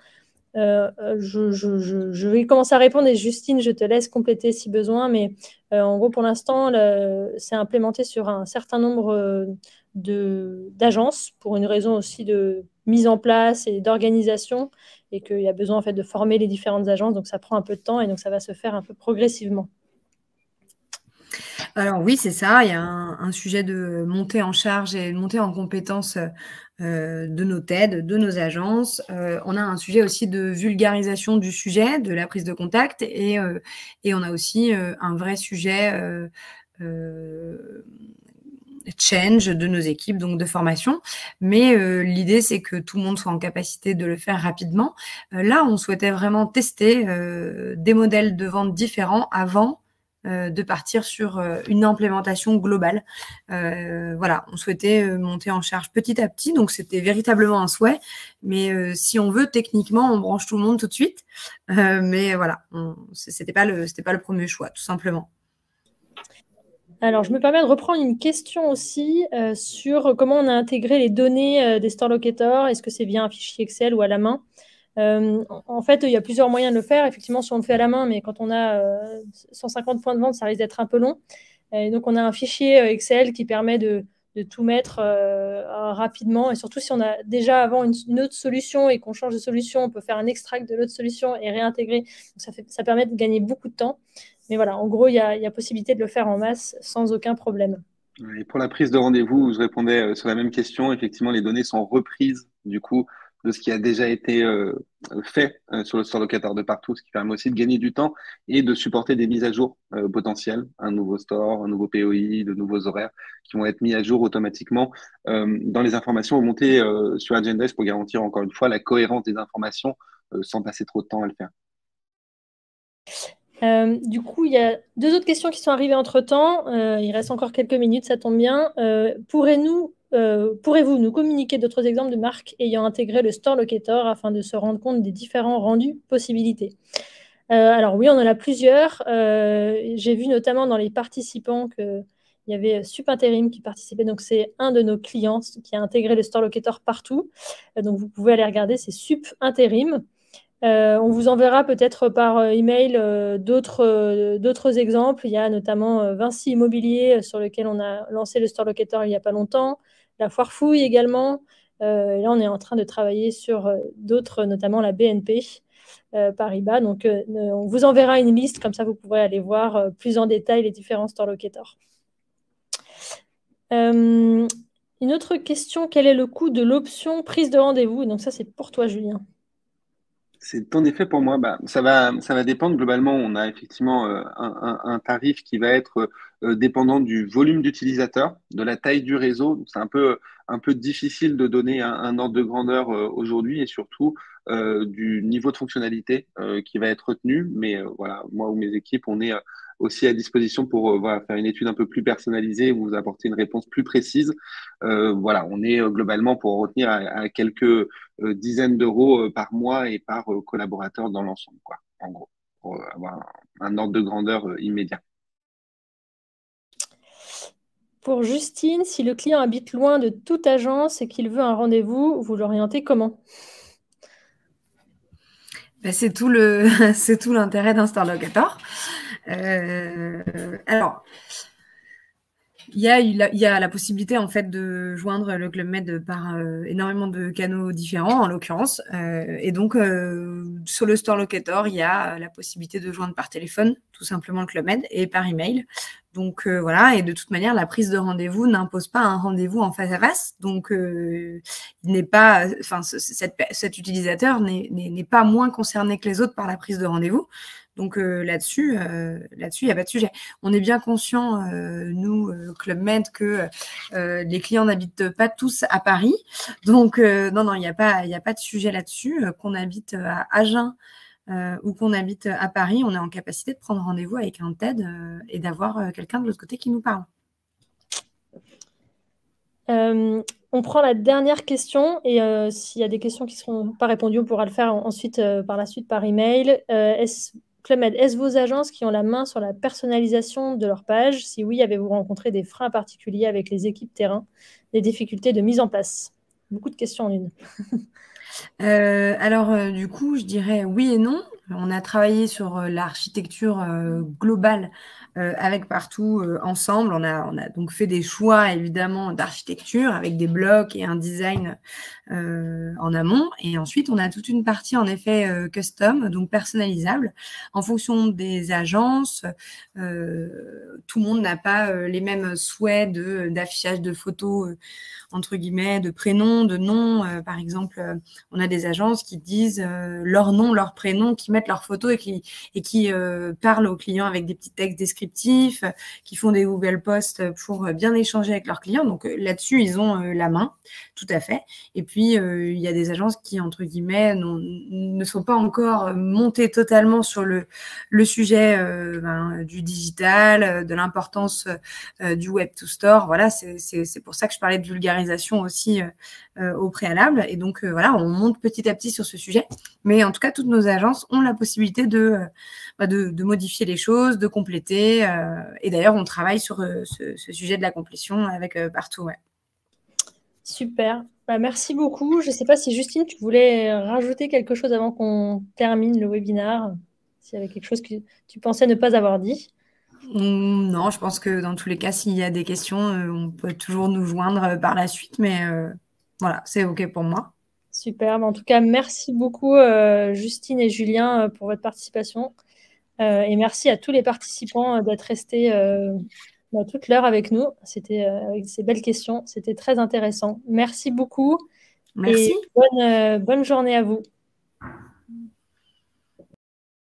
[SPEAKER 1] Je vais commencer à répondre et Justine, je te laisse compléter si besoin, mais en gros, pour l'instant, c'est implémenté sur un certain nombre d'agences pour une raison aussi de mise en place et d'organisation et qu'il y a besoin en fait de former les différentes agences, donc ça prend un peu de temps et donc ça va se faire un peu progressivement.
[SPEAKER 2] Alors oui, c'est ça. Il y a un sujet de montée en charge et de montée en compétences de nos TED, de nos agences. On a un sujet aussi de vulgarisation du sujet, de la prise de contact, et on a aussi un vrai sujet change de nos équipes, donc de formation. Mais l'idée, c'est que tout le monde soit en capacité de le faire rapidement. Là, on souhaitait vraiment tester des modèles de vente différents avant de partir sur une implémentation globale. Voilà, on souhaitait monter en charge petit à petit, donc c'était véritablement un souhait. Mais si on veut, techniquement, on branche tout le monde tout de suite. Mais voilà, c'était pas le premier choix, tout simplement.
[SPEAKER 1] Alors, je me permets de reprendre une question aussi sur comment on a intégré les données des store locators. Est-ce que c'est via un fichier Excel ou à la main? En fait, il y a plusieurs moyens de le faire. Effectivement, si on le fait à la main, mais quand on a 150 points de vente, ça risque d'être un peu long. Et donc, on a un fichier Excel qui permet de tout mettre rapidement. Et surtout, si on a déjà avant une autre solution et qu'on change de solution, on peut faire un extract de l'autre solution et réintégrer. Donc, ça permet de gagner beaucoup de temps. Mais voilà, en gros, il y a possibilité de le faire en masse sans aucun problème.
[SPEAKER 3] Et pour la prise de rendez-vous, je répondais sur la même question. Effectivement, les données sont reprises du coup de ce qui a déjà été fait sur le store locator de partout, ce qui permet aussi de gagner du temps et de supporter des mises à jour potentielles, un nouveau store, un nouveau POI, de nouveaux horaires qui vont être mis à jour automatiquement dans les informations remontées sur Agendize pour garantir encore une fois la cohérence des informations sans passer trop de temps à le faire.
[SPEAKER 1] Du coup, il y a deux autres questions qui sont arrivées entre-temps. Il reste encore quelques minutes, ça tombe bien. Pourrez-vous nous communiquer d'autres exemples de marques ayant intégré le store locator afin de se rendre compte des différents rendus possibilités? Alors oui, on en a plusieurs. J'ai vu notamment dans les participants qu'il y avait Sup Intérim qui participait. Donc, c'est un de nos clients qui a intégré le store locator partout. Donc, vous pouvez aller regarder, c'est Sup Intérim. On vous enverra peut-être par email d'autres exemples. Il y a notamment Vinci Immobilier sur lequel on a lancé le store locator il n'y a pas longtemps, la Foire Fouille également. Là, on est en train de travailler sur d'autres, notamment la BNP Paribas. Donc, on vous enverra une liste, comme ça vous pourrez aller voir plus en détail les différents store locators. Une autre question, quel est le coût de l'option prise de rendez-vous? Donc ça, c'est pour toi, Julien.
[SPEAKER 3] C'est en effet pour moi, ça va dépendre globalement. On a effectivement un tarif qui va être dépendant du volume d'utilisateurs, de la taille du réseau. Donc, c'est un peu difficile de donner un ordre de grandeur aujourd'hui et surtout du niveau de fonctionnalité qui va être retenu. Mais voilà, moi ou mes équipes, on est aussi à disposition pour voilà, faire une étude un peu plus personnalisée, vous apporter une réponse plus précise. Voilà, on est globalement pour retenir à quelques dizaines d'euros par mois et par collaborateur dans l'ensemble, quoi, en gros, pour avoir un ordre de grandeur immédiat.
[SPEAKER 1] Pour Justine, si le client habite loin de toute agence et qu'il veut un rendez-vous, vous l'orientez comment?
[SPEAKER 2] C'est tout l'intérêt d'un store locator. Alors, Il y a la possibilité en fait de joindre le Club Med par énormément de canaux différents en l'occurrence. Et donc sur le Store Locator, il y a la possibilité de joindre par téléphone tout simplement le Club Med et par email. Donc voilà, et de toute manière, la prise de rendez-vous n'impose pas un rendez-vous en face à face. Donc il n'est pas, enfin cet utilisateur n'est pas moins concerné que les autres par la prise de rendez-vous. Donc là-dessus, il n'y a pas de sujet. On est bien conscient, nous, Club Med, que les clients n'habitent pas tous à Paris. Donc non, il n'y a pas de sujet là-dessus. Qu'on habite à Agen ou qu'on habite à Paris, on est en capacité de prendre rendez-vous avec un TED et d'avoir quelqu'un de l'autre côté qui nous parle.
[SPEAKER 1] On prend la dernière question et s'il y a des questions qui ne seront pas répondues, on pourra le faire ensuite par la suite par email. Club Med, est-ce vos agences qui ont la main sur la personnalisation de leur page? Si oui, avez-vous rencontré des freins particuliers avec les équipes terrain, des difficultés de mise en place? Beaucoup de questions en une.
[SPEAKER 2] Alors, du coup, je dirais oui et non. On a travaillé sur l'architecture globale avec Partout ensemble. On a donc fait des choix, évidemment, d'architecture avec des blocs et un design en amont. Et ensuite, on a toute une partie, en effet, custom, donc personnalisable. En fonction des agences, tout le monde n'a pas les mêmes souhaits d'affichage de photos, entre guillemets, de prénoms, de noms. Par exemple, on a des agences qui disent leur nom, leur prénom, qui mettent leurs photos et qui parlent aux clients avec des petits textes descriptifs, qui font des Google Posts pour bien échanger avec leurs clients. Donc là-dessus, ils ont la main, tout à fait. Et puis, il y a des agences qui, entre guillemets, ne sont pas encore montées totalement sur le sujet du digital, de l'importance du Web to Store. Voilà, c'est pour ça que je parlais de vulgarisation aussi au préalable. Et donc, voilà, on monte petit à petit sur ce sujet. Mais en tout cas, toutes nos agences ont la possibilité de modifier les choses, de compléter. Et d'ailleurs, on travaille sur ce sujet de la complétion avec Partout. Ouais.
[SPEAKER 1] Super. Merci beaucoup. Je ne sais pas si Justine, tu voulais rajouter quelque chose avant qu'on termine le webinaire, s'il y avait quelque chose que tu pensais ne pas avoir dit.
[SPEAKER 2] Non, je pense que dans tous les cas, s'il y a des questions, on peut toujours nous joindre par la suite. Mais voilà, c'est OK pour moi.
[SPEAKER 1] Super. En tout cas, merci beaucoup Justine et Julien pour votre participation. Et merci à tous les participants d'être restés toute l'heure avec nous. C'était avec ces belles questions. C'était très intéressant. Merci beaucoup.
[SPEAKER 2] Merci.
[SPEAKER 1] Et bonne journée à vous.